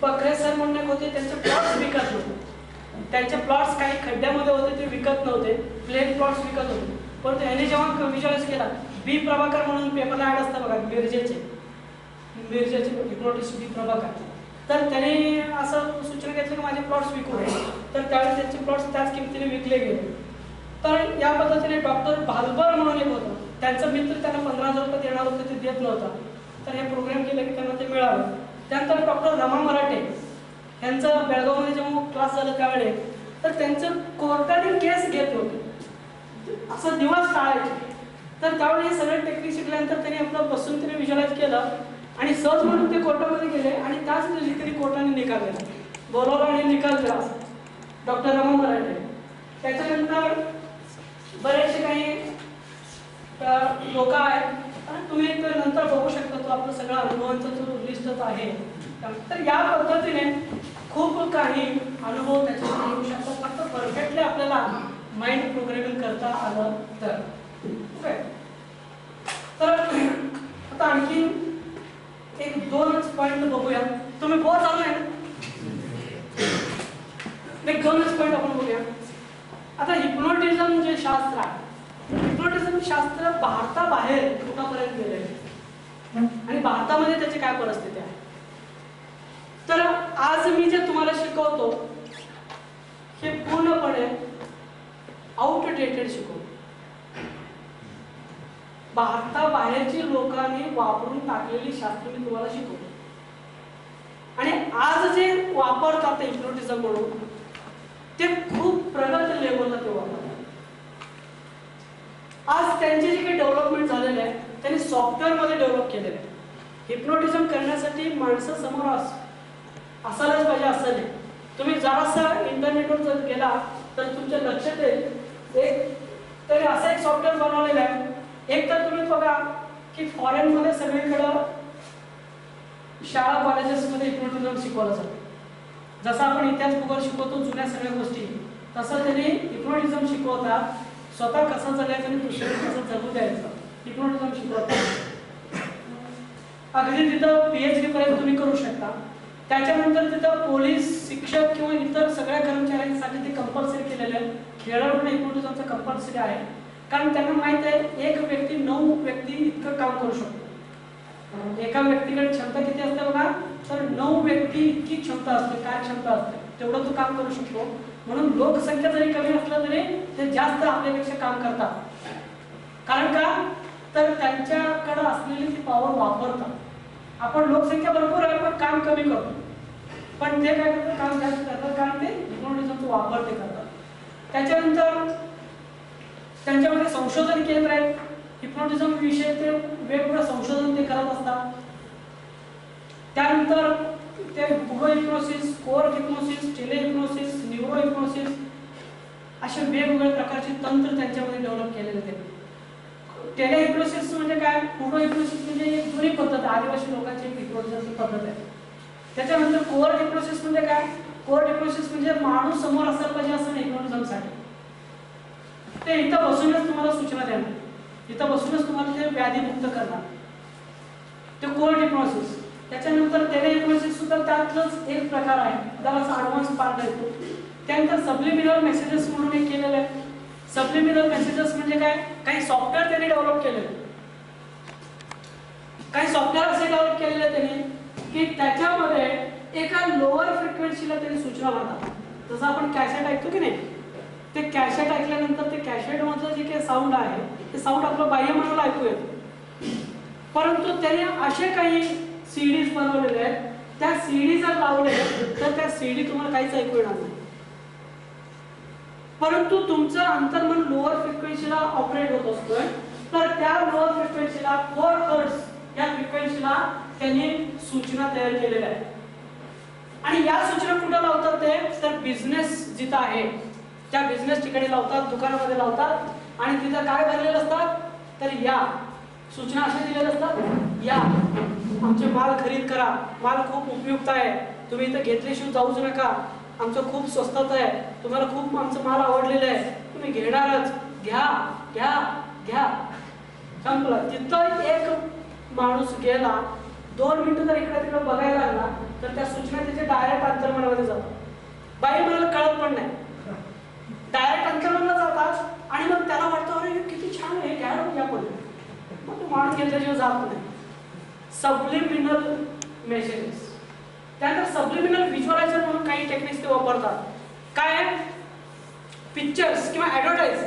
Speaker 1: बकरे सर म्हणून एक होते, त्यांचे प्लॉट्स विकत नव्हते. त्यांचे प्लॉट्स काही खड्ड्यामध्ये होते, ते विकत नव्हते, प्लेन प्लॉट्स विकत होते. परंतु ह्याने जेव्हा व्हिज्युअलाइज केला, बी प्रभाकर म्हणून पेपरला ॲड असतं बघा, मिरजेचे हिप्नोटिस्ट बी प्रभाकर. तर त्याने असं सूचना घेतली की माझे प्लॉट्स विकू आहे. तर त्यावेळेस त्यांचे प्लॉट्स त्याच किमतीने विकले गेले. तर या पद्धतीने डॉक्टर भालबर म्हणून एक होतं. त्यांचा मित्र त्यांना 15,000 रुपये देणार होते, ते देत नव्हता. तर हे प्रोग्राम केलं की त्यांना ते मिळालं. त्यानंतर डॉक्टर रमा मराठे यांचं बेळगावमध्ये जेव्हा क्लास झालं त्यावेळेस तर त्यांचं कोर्टाने केस घेत होते. असं दिवस टाळायचे. तर त्यावेळी हे सगळे टेक्निक शिकल्यानंतर त्यांनी आपलं बसून त्यांनी व्हिज्युअलाइज केलं आणि सहज म्हणून ते कोर्टामध्ये गेले आणि त्याच दिवशी त्यांनी कोर्टाने निकाल दिला, बोलवला आणि निकाल दिला डॉक्टर रमा मराठे. त्याच्यानंतर बरेचसे काही लोक आहेत आणि तुम्ही तर नंतर बघू शकता, तो आपलं सगळं अनुभवांचा जो लिस्टच आहे. तर या पद्धतीने खूप काही अनुभव त्याच्यात येऊ शकतात, फक्त परफेक्टली आपल्याला माइंड प्रोग्रामिंग करता आलं तर. ओके, तर आता आणखी एक दोनच पॉईंट बघूया. तुम्ही बोर झाला आहे, एक दोनच पॉईंट आपण बघूया. आता हिप्नोटिझम जे शास्त्र आहे, हिप्नोटिझम शास्त्र भारताबाहेर कुठपर्यंत गेले आणि भारतामध्ये त्याची काय परिस्थिती आहे. तर आज मी जे तुम्हाला शिकवतो हे पूर्णपणे आउटडेटेड शिकवतो. भारताबाहेरची लोकांनी वापरून टाकलेली शास्त्र मी तुम्हाला शिकवतो आणि आज जे वापरतात हिप्नोटिझम म्हणून ते खूप प्रगत लेवलला ते वापरतात. आज त्यांचे जे काही डेव्हलपमेंट झालेले आहे त्यांनी सॉफ्टवेअरमध्ये डेव्हलप केलेले आहे. हिप्नोटिझम करण्यासाठी माणसं समोर असायलाच पाहिजे असं नाही. तुम्ही जरासं इंटरनेटवर जर गेला तर तुमच्या लक्षात येईल एक तरी असं एक सॉफ्टवेअर बनवलेलं आहे. एक तर तुम्ही बघा की फॉरेनमध्ये सगळीकडं शाळा कॉलेजेसमध्ये हिप्नोटिझम शिकवलं जातं. जसं आपण इतिहास भूगोल शिकवतो जुन्या सगळ्या गोष्टी, तसं त्यांनी हिप्नोटिझम शिकवतात. स्वतः कसं जगायचं आणि दुसऱ्याला कसं जगू द्यायचं हिप्नोटिझम शिकवतात. अगदी तिथं PhD पर्यंत तुम्ही करू शकता. त्याच्यानंतर तिथं पोलीस, शिक्षक किंवा इतर सगळ्या कर्मचाऱ्यांसाठी ते कंपल्सरी केलेलं आहे. खेळाडूंना हिप्नोटिझमचं कंपल्सरी आहे, कारण त्यांना माहित आहे एक व्यक्ती 9 व्यक्ती इतकं काम करू शकतो. एका व्यक्तीकडे क्षमता किती असते बघा, तर 9 व्यक्ती इतकी क्षमता असते, काय क्षमता असते तेवढं तो काम करू शकतो. म्हणून लोकसंख्या जरी कमी असलं तरी ते जास्त आपल्यापेक्षा काम करतात. कारण का, तर त्यांच्याकडे असलेली ती पॉवर वापरतात. आपण लोकसंख्या भरपूर आहे पण काम कमी करतो, पण ते काय करतात, काम जास्त करतात कारण ते हिप्नोटिझमचा वापर ते करतात. त्याच्यानंतर त्यांच्यामध्ये संशोधन केंद्र आहे. हिप्नोटिझम विषयी ते वेगवेगळं संशोधन ते करत असतात. त्यानंतर ते गुगल हिप्नोसिस, कोर हिप्नोसिस, टेले हिप्नोसिस, न्यूरो हिप्नोसिस असे वेगवेगळ्या प्रकारचे तंत्र त्यांच्यामध्ये डेव्हलप केलेले आहेत. टेले हिप्नोसिस म्हणजे काय, न्यूरो हिप्नोसिस म्हणजे एक जुनी पद्धत, आदिवासी लोकांची एक हिप्नोटिझमची पद्धत आहे. त्याच्यानंतर कोर हिप्नोसिस म्हणजे काय, कोर हिप्नोसिस म्हणजे माणूस समोर असायला पाहिजे असं नाही हिप्नोटिझमसाठी. ते इथं बसूनच तुम्हाला सूचना देणार, इथं बसूनच तुम्हाला ते व्याधीमुक्त करणार, ते कोर हिप्नोसिस. त्याच्यानंतर टेले हिप्नोसिस सुद्धा त्यातलंच एक प्रकार आहे, जरा ॲडव्हान्स पार्ट आहे तो. त्यानंतर सबलिमिनल मेसेजेस म्हणून एक केलेलं आहे. सबलिमिनल मेसेजेस म्हणजे काय, काही सॉफ्टवेअर त्यांनी डेव्हलप केलेले, काही सॉफ्टवेअर असे डेव्हलप केलेले त्यांनी की त्याच्यामध्ये एका लोअर फ्रिक्वेन्सीला त्यांनी सूचना मारतात. जसं आपण कॅसेट ऐकतो की नाही, ते कॅसेट ऐकल्यानंतर ते कॅसेट मधलं जे काही साऊंड आहे ते साऊंड आपलं बाह्य मनाला ऐकू येतं. परंतु त्याने असे काही CDs बनवलेले आहेत, त्या CD जर लावले तर त्या CD तुम्हाला काहीच ऐकू येणार नाही. परंतु तुमचं अंतर्मन लोअर फ्रिक्वेन्सीला ऑपरेट होत असतोय, तर त्या लोअर फ्रिक्वेन्सीला 4 हर्ट्झ या फ्रिक्वेन्सीला त्यांनी सूचना तयार केलेल्या आहेत. आणि या सूचना कुठे लावतात ते, तर बिझनेस जिथं आहे त्या बिझनेस ठिकाणी लावतात, दुकानामध्ये लावतात आणि तिथं काय भरलेलं असतात, तर या सूचना अशा दिलेल्या असतात, या आमचे माल खरीद करा, माल खूप उपयुक्त आहे, तुम्ही इथं घेतल्याशिवाय जाऊच नका, आमचं खूप स्वस्तात आहे, तुम्हाला खूप आमचं माल आवडलेलं आहे, तुम्ही घेणारच, घ्या घ्या घ्या. संपलं. तिथं एक माणूस गेला, 2 मिनिटं जर इकडे तिकडे बघायला लागला तर त्या सूचना त्याच्या डायरेक्ट अंतर्मनामध्ये जातात. बाई मला कळत पण नाही, डायरेक्ट अंतर्मनाला जातात आणि मग त्याला वाटतं अरे किती छान आहे, घ्या पण मग तो माणूस घेतल्याशिवाय जात नाही. Subliminal messages. त्यानंतर सबलिमिनल व्हिज्युअलायझर म्हणून काही टेक्निक्स ते वापरतात. काय, पिक्चर्स किंवा advertise,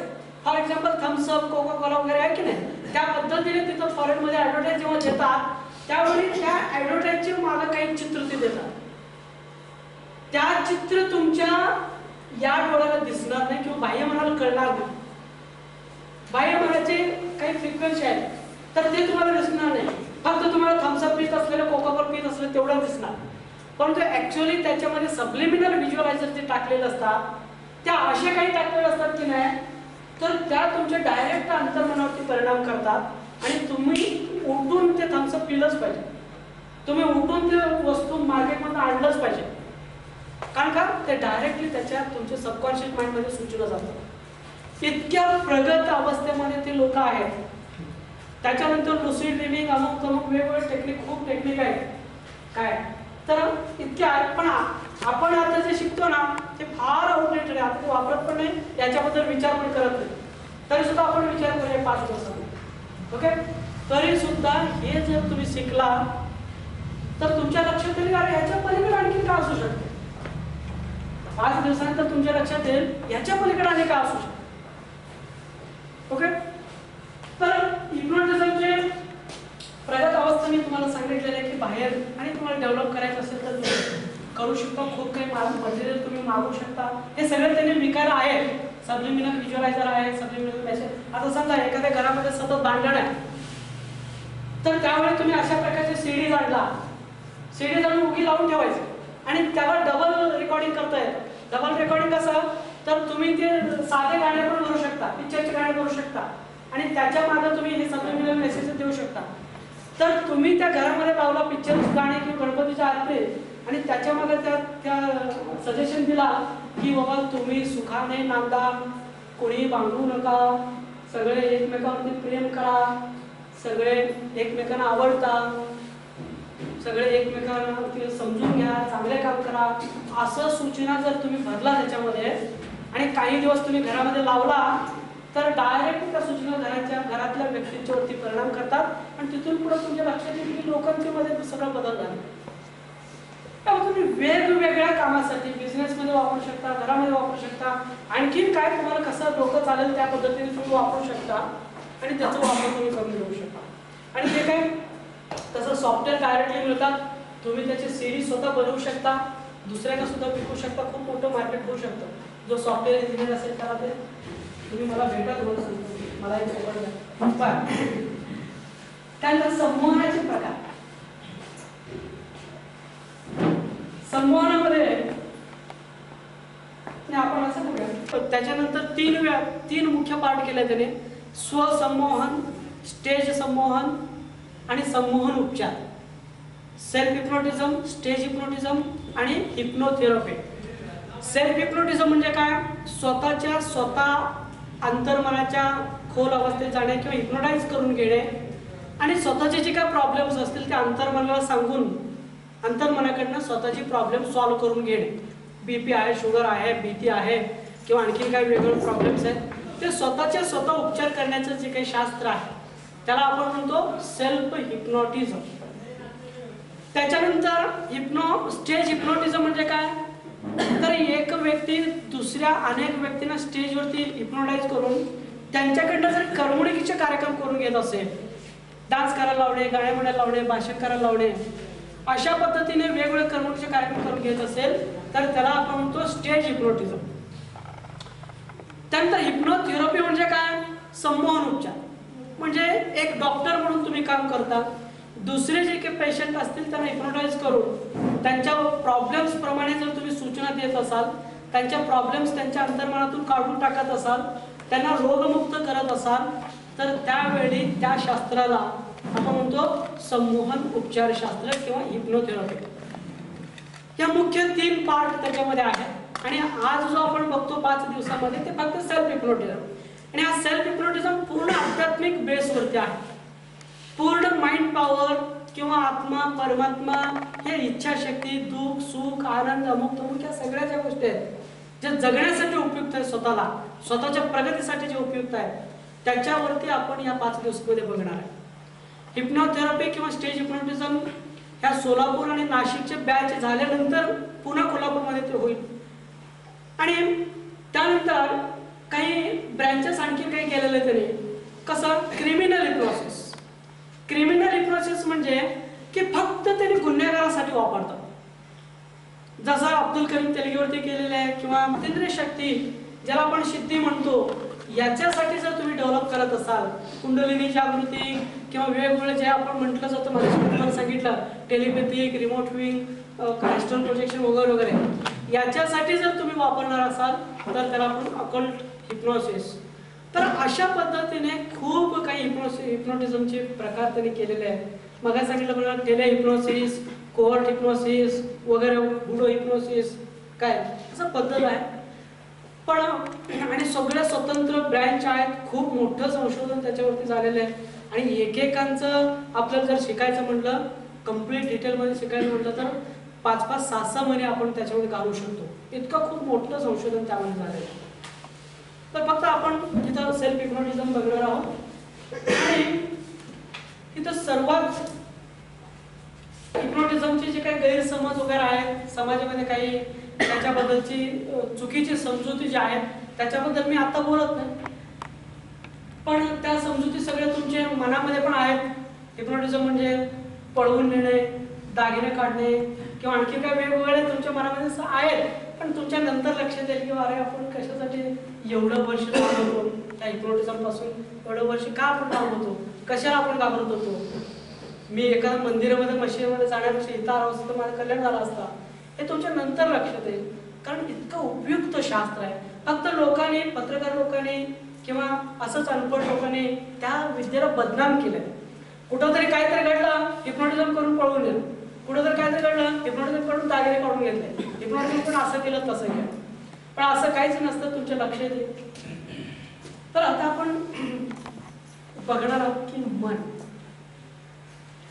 Speaker 1: for example Thums Up, Coca Cola वगैरे आहे की नाही, त्या पद्धतीने तिथं फॉरेनमध्ये ॲडव्हर्टाईज जेव्हा देतात त्यावेळी त्या ॲडव्हर्टाईजचे मागे काही चित्र ते देतात. त्या चित्र तुमच्या या डोळ्याला दिसणार नाही किंवा बाह्य मनाला कळणार नाही. बाह्य मनाचे काही फ्रिक्वेन्सी आहेत तर ते तुम्हाला दिसणार नाही. फक्त तुम्हाला थम्सअप पीत असलेलं कोकाकोला पीत असलेलं तेवढं दिसणार. परंतु ऍक्च्युअली त्याच्यामध्ये सबलिमिनल व्हिज्युअलायझर जे टाकलेले असतात त्या असे काही टाकलेले असतात की नाही तर त्या तुमच्या डायरेक्ट अंतर्मनावरती परिणाम करतात आणि तुम्ही उठून ते थम्सअप पिलंच पाहिजे. तुम्ही उठून ते वस्तू मार्केटमध्ये आणलंच पाहिजे. कारण का ते डायरेक्टली त्याच्या तुमच्या सबकॉन्शियस माइंडमध्ये सूचलं जातं. इतक्या प्रगत अवस्थेमध्ये ते लोक आहेत. त्याच्यानंतर लुसिड ड्रीमिंग अमुक अमुक वेगवेगळे टेक्निक खूप टेक्निक आहेत काय तर इतके आहेत. पण आपण आता जे शिकतो ना ते फार आउटडेटेड आहे. आपण वापरत पण नाही याच्याबद्दल विचार पण करत नाही. तरी सुद्धा आपण विचार करूया 5 दिवसांनी. ओके तरी सुद्धा हे जर तुम्ही शिकला तर तुमच्या लक्षात येईल अरे याच्या पलीकडे आणखी काय असू शकते. 5 दिवसानंतर तुमच्या लक्षात येईल याच्या पलीकडे आणि काय असू शकते. ओके तर हिप्नोटिझमचे प्रगत अवस्था मी तुम्हाला सांगितलेलं आहे की बाहेर आणि तुम्हाला डेव्हलप करायचं असेल तर तुम्ही करू शकता. खूप काही मटेरियल तुम्ही मागू शकता. हे सगळे त्यांनी विकार आहेत. सबलिमिनल व्हिज्युअलायझर आहे सबलिमिनल मेसेज. आता समजा एखाद्या घरामध्ये सतत भांडण आहे तर त्यावेळी तुम्ही अशा प्रकारचे सीडी आणला. सीडी आणून उगी लावून ठेवायचं आणि त्याला डबल रेकॉर्डिंग करता येतं. डबल रेकॉर्डिंग कसं तर तुम्ही ते साधे गाणे पण करू शकता पिक्चरचे गाणे करू शकता आणि त्याच्या मागे तुम्ही हे सबलिमिनल मेसेज देऊ शकता. तर तुम्ही त्या घरामध्ये लावला पिक्चरची गाणी किंवा गणपतीच्या आरती आणि त्याच्या मागे त्या सजेशन दिला की बाबा तुम्ही सुखाने नांदा कोणी भांडू नका सगळे एकमेकांवरती प्रेम करा सगळे एकमेकांना आवडता सगळे एकमेकांना समजून घ्या चांगले काम करा असं सूचना जर तुम्ही भरला त्याच्यामध्ये आणि काही दिवस तुम्ही घरामध्ये लावला तर डायरेक्ट त्या सूचना घरातल्या व्यक्तींच्या वरती परिणाम करतात आणि तिथून पुढे तुमच्या लक्षात येईल की लोकांच्या मध्ये सगळं बदल झाला. त्यामुळे तुम्ही वेगवेगळ्या कामासाठी बिझनेसमध्ये वापरू शकता घरामध्ये वापरू शकता. आणखीन काय तुम्हाला कसं डोकं चालेल त्या पद्धतीने तुम्ही वापरू शकता आणि त्याचा वापर तुम्ही करून घेऊ शकता. आणि जे काय तसं सॉफ्टवेअर डायरेक्टली मिळतात. तुम्ही त्याची सीडी स्वतः बनवू शकता दुसऱ्याला सुद्धा विकू शकता. खूप मोठं मार्केट होऊ शकतं. जो सॉफ्टवेअर इंजिनियर असेल त्याला ते तुम्ही मला भेटा तुम्हाला सांगतो मला एक आवडलं. त्यानंतर संमोहनाचे प्रकार. संमोहनामध्ये आपण असं बघूया त्याच्यानंतर तीन मुख्य पार्ट केले त्याने. स्वसंमोहन स्टेज संमोहन आणि संमोहन उपचार. सेल्फ हिप्नोटिझम स्टेज हिप्नोटिझम आणि हिप्नोथेरपी. सेल्फ हिप्नोटिझम म्हणजे काय स्वतःच्या स्वतः अंतर्मनाच्या खोल अवस्थेत जाणे किंवा हिप्नोटाईज करून घेणे आणि स्वतःचे जे काय प्रॉब्लेम्स असतील ते अंतर्मनाला सांगून अंतर्मनाकडनं स्वतःची प्रॉब्लेम सॉल्व्ह करून घेणे. बीपी आहे शुगर आहे भीती आहे किंवा आणखी काही वेगवेगळे प्रॉब्लेम्स आहेत ते स्वतःचे स्वतः उपचार करण्याचं जे काही शास्त्र आहे त्याला आपण म्हणतो सेल्फ हिप्नोटिझम. त्याच्यानंतर स्टेज हिप्नोटिझम म्हणजे काय तर एक व्यक्ती दुसऱ्या अनेक व्यक्तींना स्टेजवरती हिप्नोटाईज करून त्यांच्याकडनं जर करमणुकीचे कार्यक्रम करून घेत असेल डान्स करायला लावणे गाणे म्हणायला लावणे भाषण करायला लावणे अशा पद्धतीने वेगवेगळे करमणुकीचे कार्यक्रम करून घेत असेल तर त्याला आपण म्हणतो स्टेज हिप्नोटिझम. त्यानंतर हिप्नोथेरपी म्हणजे काय संमोहन उपचार. म्हणजे एक डॉक्टर म्हणून तुम्ही काम करता दुसरे जे काही पेशंट असतील त्यांना हिप्नोटाईज करून त्यांच्या प्रॉब्लेम्स प्रमाणे जर तुम्ही सूचना देत असाल त्यांच्या प्रॉब्लेम्स त्यांच्या अंतर्मनातून काढून टाकत असाल त्यांना रोगमुक्त करत असाल तर त्यावेळी त्या शास्त्राला आपण म्हणतो संमोहन उपचार शास्त्र किंवा हिप्नोथेरपी. या मुख्य 3 पार्ट त्याच्यामध्ये आहेत आणि आज जो आपण बघतो 5 दिवसामध्ये ते फक्त सेल्फ हिप्नोटिझम. आणि हा सेल्फ हिप्नोटिझम पूर्ण आध्यात्मिक बेसवरती आहे. पूर्ण माइंड पॉवर किंवा आत्मा परमात्मा हे इच्छाशक्ती दुःख सुख आनंद अमुक तमुक या सगळ्या ज्या गोष्टी आहेत जे जगण्यासाठी उपयुक्त आहे स्वतःला स्वतःच्या प्रगतीसाठी जे उपयुक्त आहे त्याच्यावरती आपण या 5 दिवसामध्ये बघणार आहे. हिप्नोथेरपी किंवा स्टेज हिप्नोटिझम ह्या सोलापूर आणि नाशिकचे बॅच झाल्यानंतर पुन्हा कोल्हापूरमध्ये ते होईल. आणि त्यानंतर काही ब्रँचेस आणखी काही केलेले त्याने कसं क्रिमिनल हिप्नोसिस. क्रिमिनल हिप्नोसिस म्हणजे की फक्त त्यांनी गुन्हेगारासाठी वापरतात. जसं अब्दुल करीम तेलगीवरती केलेले आहे किंवा इंद्रिय शक्ती ज्याला आपण सिद्धी म्हणतो याच्यासाठी जर तुम्ही डेव्हलप करत असाल, कुंडलिनी जागृती किंवा वेगवेगळे जे आपण म्हटलं जातं, मला तुम्हाला सांगितलं telepathic, remote viewing, astral projection वगैरे वगैरे, याच्यासाठी जर तुम्ही वापरणार असाल तर त्याला आपण अकल्ट हिप्नोसिस. तर अशा पद्धतीने खूप काही हिप्नोटिझमचे प्रकार त्यांनी केलेले आहेत. मग सांगितलं बघा, टेले हिप्नोसिस, कोहर्ट हिप्नोसिस वगैरे, बुडो हिप्नोसिस, काय असं पद्धत आहे. पण आणि सगळे स्वतंत्र ब्रँच आहेत, खूप मोठं संशोधन त्याच्यावरती झालेलं आहे. आणि एकेकांचं आपल्याला जर शिकायचं म्हटलं, कम्प्लीट डिटेलमध्ये शिकायचं म्हटलं तर 5-5, 6-6 महिने आपण त्याच्यामध्ये घालू शकतो. इतकं खूप मोठं संशोधन त्यामध्ये झालेलं आहे. तर फक्त आपण तिथं सेल्फ हिप्नोटिझम बघणार आहोत. आणि तिथं सर्वात हिप्नोटिझमचे जे काही गैरसमज वगैरे आहेत समाजामध्ये, काही त्याच्याबद्दलची चुकीची समजुती जी आहेत त्याच्याबद्दल मी आता बोलत नाही, पण त्या समजुती सगळ्या तुमच्या मनामध्ये पण आहेत. हिप्नोटिझम म्हणजे पळवून नेणे, दागिने काढणे किंवा आणखी काही वेगवेगळे तुमच्या मनामध्ये आहेत. पण तुमच्या नंतर लक्षात येईल की अरे आपण कशासाठी एवढं वर्ष होतो त्या हिप्नोटिझम पासून, एवढं वर्ष का आपण थांबवतो, कशाला आपण घाबरत होतो. मी एका मंदिरामध्ये मशिदीमध्ये जाण्यापेक्षा इथं आलो असतं तर माझं कल्याण झालं असता, हे तुमच्या नंतर लक्षात येईल. कारण इतकं उपयुक्त शास्त्र आहे. फक्त लोकांनी, पत्रकार लोकांनी किंवा असंच अनपढ लोकांनी त्या विद्येला बदनाम केलंय. कुठंतरी काहीतरी घडलं, हिप्नोटिझम करून पळवून गेलं. कुठंतरी काहीतरी घडलं, हिप्नोटिझम करून दागिने काढून घेतले. हिप्नोटिझम पण असं केलं तसं केलं, पण असं काहीच नसतं, तुमच्या लक्षात येईल. तर आता आपण बघणार आहोत की मन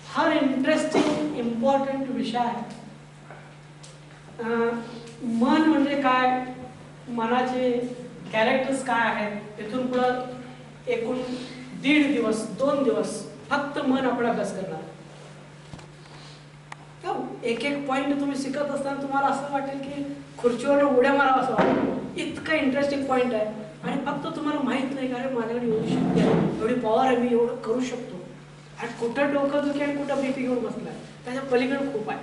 Speaker 1: हा इंटरेस्टिंग इम्पॉर्टंट विषय आहे. मन म्हणजे काय, मनाचे कॅरेक्टर्स काय आहेत, तिथून पुढं एकूण 1.5 दिवस 2 दिवस फक्त मन आपण अभ्यास करणार. एक एक पॉइंट तुम्ही शिकत असताना तुम्हाला असं वाटेल की खुर्चीवर उड्या मारावं असं वाटतं. इतकं इंटरेस्टिंग पॉइंट आहे. आणि फक्त तुम्हाला माहित नाही का अरे माझ्याकडे एवढी शक्ती आहे, एवढी पॉवर आहे, मी एवढं करू शकतो. आणि कुठं डोकं दुखी आणि कुठं बीपी घेऊन बसलाय, त्याच्या पलीकडे खूप आहे.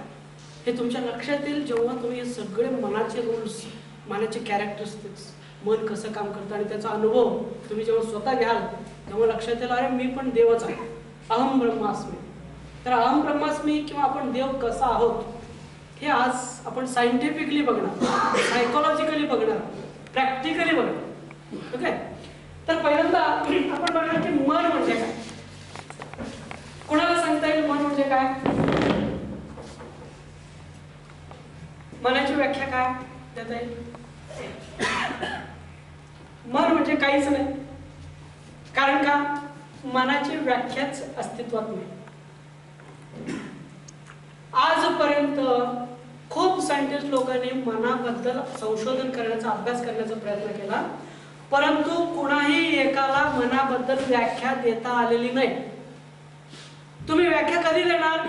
Speaker 1: हे तुमच्या लक्षात येईल जेव्हा तुम्ही हे सगळे मनाचे रूल्स, मनाचे कॅरेक्टरिस्टिक्स, मन कसं काम करतं आणि त्याचा अनुभव तुम्ही जेव्हा स्वतः घ्याल तेव्हा लक्षात येईल अरे मी पण देवच आहे, अहम ब्रह्मास्मी. तर अहम ब्रह्मास्मी किंवा आपण देव कसा आहोत हे आज आपण सायंटिफिकली बघणार, सायकोलॉजिकली बघणार, प्रॅक्टिकली बघणार. ओके. तर पहिल्यांदा आपण बघणार की मन म्हणजे काय. कोणाला सांगता येईल मन म्हणजे काय, मनाची व्याख्या काय देता येईल. मन म्हणजे काहीच नाही, कारण का मनाची व्याख्याच अस्तित्वात नाही. आजपर्यंत खूप सायंटिस्ट लोकांनी मनाबद्दल संशोधन करण्याचा, अभ्यास करण्याचा प्रयत्न केला, परंतु कुणाही एकाला मनाबद्दल व्याख्या देता आलेली नाही. तुम्ही व्याख्या कधी देणार,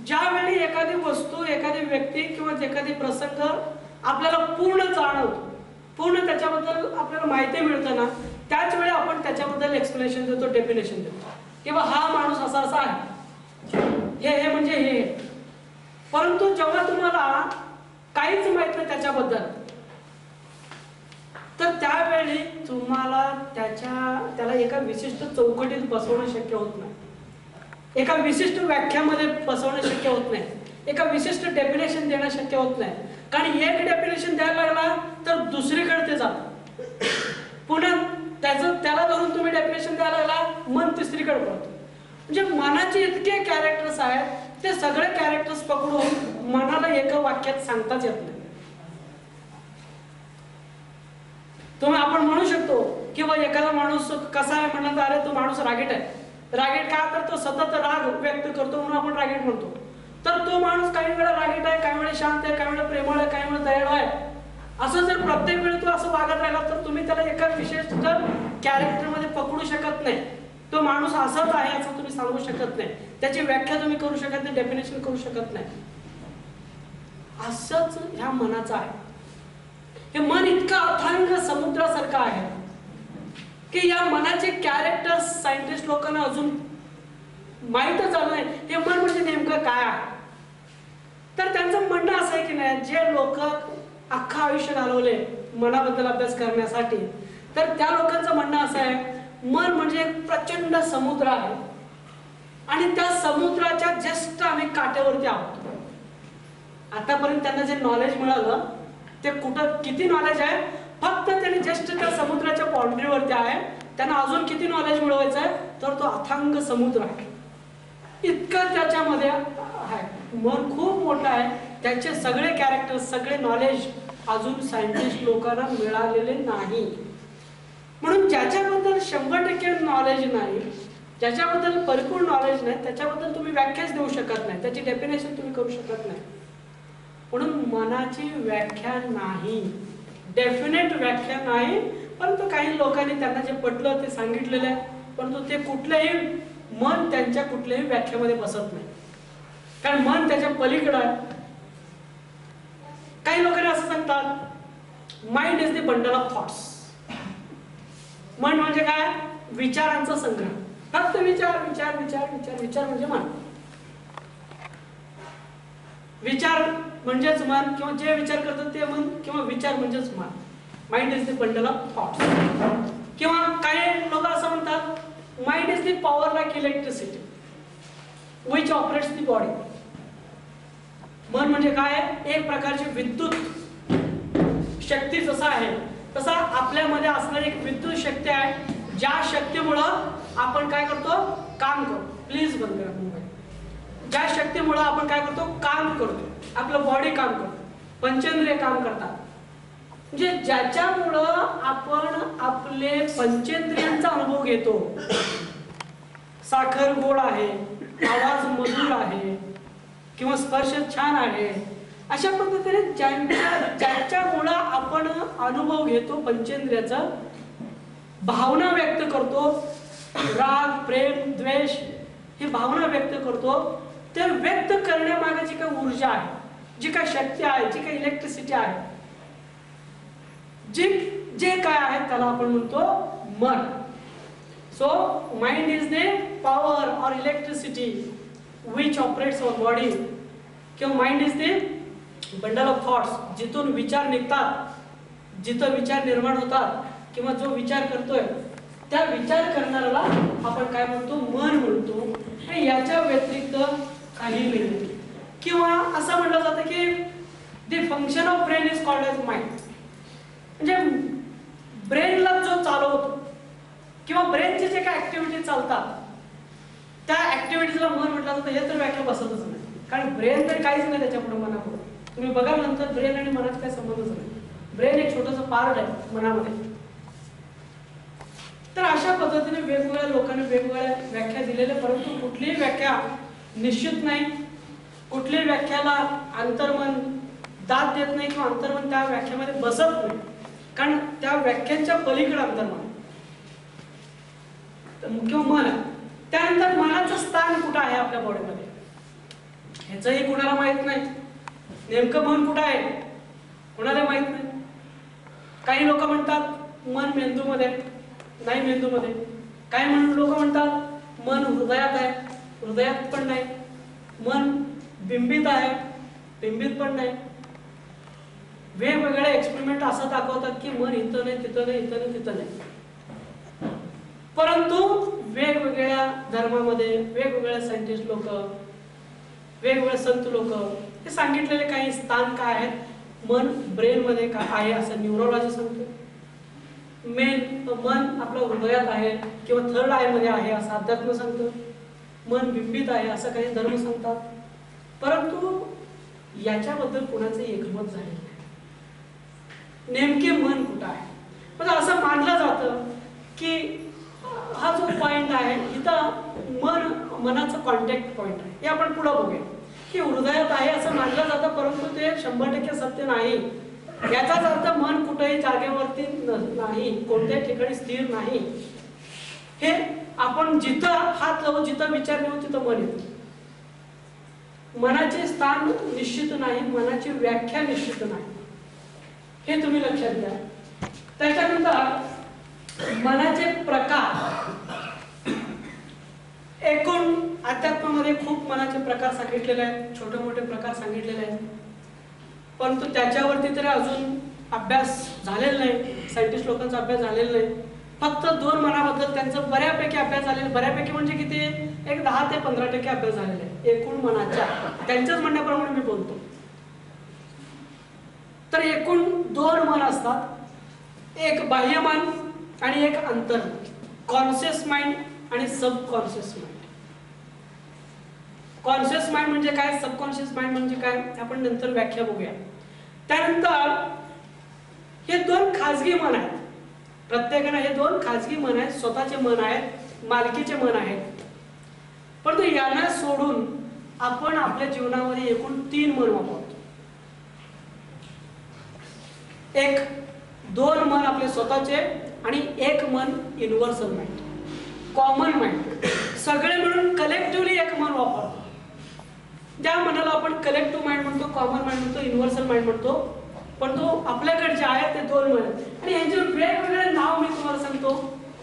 Speaker 1: ज्यावेळी एखादी वस्तू, एखादी व्यक्ती किंवा एखादी प्रसंग आपल्याला पूर्ण जाणवतो, पूर्ण त्याच्याबद्दल आपल्याला माहिती मिळतं ना, त्याच वेळी आपण त्याच्याबद्दल एक्सप्लेनेशन देतो, डेफिनेशन देतो किंवा हा माणूस असा असा आहे, हे म्हणजे हे. परंतु जेव्हा तुम्हाला काहीच माहित नाही त्याच्याबद्दल, तर त्यावेळी तुम्हाला त्याला एका विशिष्ट चौकटीत बसवणं शक्य होत नाही, एका विशिष्ट व्याख्यामध्ये बसवणं शक्य होत नाही, एका विशिष्ट डेफिनेशन देणं शक्य होत नाही. कारण एक डेफिनेशन द्यायला लागला तर दुसरीकडे ते जातं, पुन्हा त्याला धरून तुम्ही डेफिनेशन द्यायला लागला, मन तिसरीकडे पडतं. म्हणजे मनाचे इतके कॅरेक्टर्स आहेत, ते सगळे कॅरेक्टर्स पकडून मनाला एका वाक्यात सांगताच येत नाही. तुम्ही आपण म्हणू शकतो की एखादा माणूस कसा आहे म्हणलं तर अरे तो माणूस रागीट आहे. रागीट का, तर तो सतत राग व्यक्त करतो म्हणून आपण रागीट म्हणतो. तर तो माणूस काही वेळा रागीट आहे, काही वेळा शांत आहे, काही वेळा प्रेमळ आहे, काही वेळा दयाळू आहे. असं जर प्रत्येक वेळी तो असं वागत राहिला तर तुम्ही त्याला एका विशिष्ट कॅरेक्टरमध्ये पकडू शकत नाही. तो माणूस असाच आहे असं तुम्ही सांगू शकत नाही, त्याची व्याख्या तुम्ही करू शकत नाही, डेफिनेशन करू शकत नाही. असंच ह्या मनाचं आहे. हे मन इतकं अथांग समुद्रासारखं आहे की या मनाचे कॅरेक्टर्स सायंटिस्ट लोकांना अजून माहीतच झालं नाही. हे मन म्हणजे नेमकं काय आहे. तर त्यांचं म्हणणं असं आहे की नाही, जे लोक अख्खं आयुष्य घालवले मनाबद्दल अभ्यास करण्यासाठी, तर त्या लोकांचं म्हणणं असं आहे मन म्हणजे एक प्रचंड समुद्र आहे आणि त्या समुद्राच्या जस्ट आम्ही काठ्यावरती आहोत। आतापर्यंत त्यांना जे नॉलेज मिळालं ते कुठं किती नॉलेज आहे, फक्त त्यांनी जस्ट त्या समुद्राच्या बाउंड्रीवरती आहे, त्यांना अजून किती नॉलेज मिळवायचं आहे तर तो अथांग समुद्र आहे, इतकं त्याच्यामध्ये आहे। मन खूप मोठं आहे, त्याचे सगळे कॅरेक्टर सगळे नॉलेज अजून सायंटिस्ट लोकांना मिळालेले नाही। म्हणून ज्याच्याबद्दल 100% नॉलेज नाही, ज्याच्याबद्दल परिपूर्ण नॉलेज नाही, त्याच्याबद्दल तुम्ही व्याख्याच देऊ शकत नाही, त्याची डेफिनेशन तुम्ही करू शकत नाही। म्हणून मनाची व्याख्या नाही, डेफिनेट व्याख्या नाही, परंतु काही लोकांनी त्यांना जे पटलं ते सांगितलेलं आहे, परंतु ते कुठल्याही मन त्यांच्या कुठल्याही व्याख्यामध्ये बसत नाही, कारण मन त्याच्या पलीकडे आहे। काही लोकांनी असं सांगतात mind is the bundle of thoughts. मन म्हणजे काय, विचारांचा संग्रह, फक्त विचार विचार विचार विचार विचार म्हणजे मन, विचार म्हणजेच मन, किंवा जे विचार करतात ते मन, किंवा विचार म्हणजेच मन। Mind is the bundle of thoughts. किंवा काही लोक असं म्हणतात mind is the power like electricity which operates the body. मन म्हणजे काय, एक प्रकारची विद्युत शक्ती जसा आहे तसा आपल्यामध्ये असणारी एक विद्युत शक्ती आहे, ज्या शक्तीमुळं आपण काय करतो, काम करतो। प्लीज बंद करा मोबाईल। ज्या शक्तीमुळं आपण काय करतो, काम करतो, आपलं बॉडी काम करतो, पंचेंद्रिय काम करतात, म्हणजे ज्याच्यामुळं आपण आपले पंचेंद्रियांचा अनुभव घेतो। साखर गोड आहे, आवाज मधुर आहे, किंवा स्पर्श छान आहे, अशा पद्धतीने ज्याच्यामुळं आपण अनुभव घेतो पंचेंद्रियाचा, भावना व्यक्त करतो, राग प्रेम द्वेष ही भावना व्यक्त करतो, ते व्यक्त करण्यामागे जी काही ऊर्जा आहे, जी काही शक्ती आहे, जी काही इलेक्ट्रिसिटी आहे, जे काय आहे त्याला आपण म्हणतो मन। So mind is the power or electricity which operates our body, किंवा mind is the bundle of thoughts, जिथून विचार निघतात, जिथं विचार निर्माण होतात, किंवा जो विचार करतोय त्या विचार करणाऱ्याला आपण काय म्हणतो, मन म्हणतो। याच्या व्यतिरिक्त काही नाही। किंवा असं म्हटलं जातं की the function of brain is called as mind, म्हणजे ब्रेनला जो चालवतो किंवा ब्रेनचे जे काही ऍक्टिव्हिटी चालतात त्या ऍक्टिव्हिटीजला मन म्हटलं जातं। हे तर व्याख्या बसतच नाही, कारण ब्रेन तर काहीच नाही त्याच्यापुढे मनापुढे। तुम्ही बघा नंतर ब्रेन आणि मनाचा काही संबंधच नाही, ब्रेन एक छोटंसं पार्ट आहे मनामध्ये। तर अशा पद्धतीने वेगवेगळ्या लोकांनी वेगवेगळ्या व्याख्या दिलेल्या, परंतु कुठलीही व्याख्या निश्चित नाही, कुठल्याही व्याख्याला अंतर्मन दाद देत नाही, किंवा अंतर्मन त्या व्याख्यामध्ये बसत नाही, कारण त्या व्याख्यांच्या पलीकडे अंतर्मन किंवा मन आहे। त्यानंतर मनाचं स्थान कुठं आहे आपल्या बॉडीमध्ये ह्याचंही कुणाला माहित नाही, नेमकं मन कुठं आहे कुणाला माहित नाही। काही लोक म्हणतात मन मेंदूमध्ये, नाही मेंदूमध्ये। काही लोक म्हणतात मन हृदयात आहे, हृदयात पण नाही। मन बिंबित आहे, बिंबित पण नाही। वेगवेगळे एक्सपेरिमेंट असं दाखवतात की मन इथं नाही, तिथं नाही, इथं नाही, तिथं नाही। परंतु वेगवेगळ्या धर्मामध्ये वेगवेगळ्या सायंटिस्ट लोक, वेगवेगळे संत लोक हे सांगितलेले काही स्थान काय आहेत, मन ब्रेन मध्ये काय आहे असं न्यूरोलॉजी सांगतो, मन आपल्या हृदयात आहे किंवा थर्ड आय मध्ये आहे असं अध्यात्म सांगतो, मन बिंबित आहे असं काही धर्म सांगतात। परंतु याच्याबद्दल कोणाचं एकमत झाले नाही, नेमके मन कुठं आहे। पण असं मानलं जातं की हा जो पॉइंट आहे इथं मनाचा कॉन्टॅक्ट पॉइंट आहे, हे आपण पुढे बघूया की हृदयात आहे असं मानलं जातं, परंतु ते 100% सत्य नाही। याचाच अर्थ मन कुठेही जागेवरती नाही, कोणत्याही ठिकाणी स्थिर नाही। हे आपण जिथं हात लावू, जिथं विचार नेऊ, तिथं मन येतं। मनाचे स्थान निश्चित नाही, मनाची व्याख्या निश्चित नाही, हे तुम्ही लक्षात घ्या। त्याच्यानंतर मनाचे प्रकार, एकूण अध्यात्मामध्ये खूप मनाचे प्रकार सांगितलेले आहेत, छोटे मोठे प्रकार सांगितलेले आहेत, परंतु त्याच्यावरती तरी अजून अभ्यास झालेला नाही, सायंटिस्ट लोकांचा अभ्यास झालेला नाही. फक्त 2 मनाबद्दल त्यांचं बऱ्यापैकी अभ्यास झालेला. बऱ्यापैकी म्हणजे किती, एक 10 ते 15% अभ्यास झालेला आहे एकूण मनाच्या. त्यांच्याच म्हणण्याप्रमाणे मी बोलतो. तर एकूण 2 मन असतात, एक बाह्य मन आणि एक अंतर्मन. कॉन्शियस माइंड आणि सबकॉन्शियस माइंड. कॉन्शियस माइंड म्हणजे काय, सबकॉन्शियस माइंड म्हणजे काय, आपण नंतर व्याख्या बघूया. त्यानंतर हे 2 खाजगी मन आहेत. प्रत्येकानं हे 2 खाजगी मन आहेत, स्वतःचे मन आहेत, मालकीचे मन आहेत. परंतु यांना सोडून आपण आपल्या जीवनामध्ये एकूण 3 मन वापरतो. 2 मन आपले स्वतःचे आणि 1 मन युनिव्हर्सल माइंड, कॉमन माइंड. सगळे मिळून कलेक्टिव्हली 1 मन वापरतो. ज्या मनाला आपण कलेक्टिव्ह माइंड म्हणतो, कॉमन माइंड म्हणतो, युनिव्हर्सल माइंड म्हणतो. पण तो आपल्याकडे जे आहेत ते 2 मन आहेत. आणि यांचे वेगवेगळे नाव मी तुम्हाला सांगतो,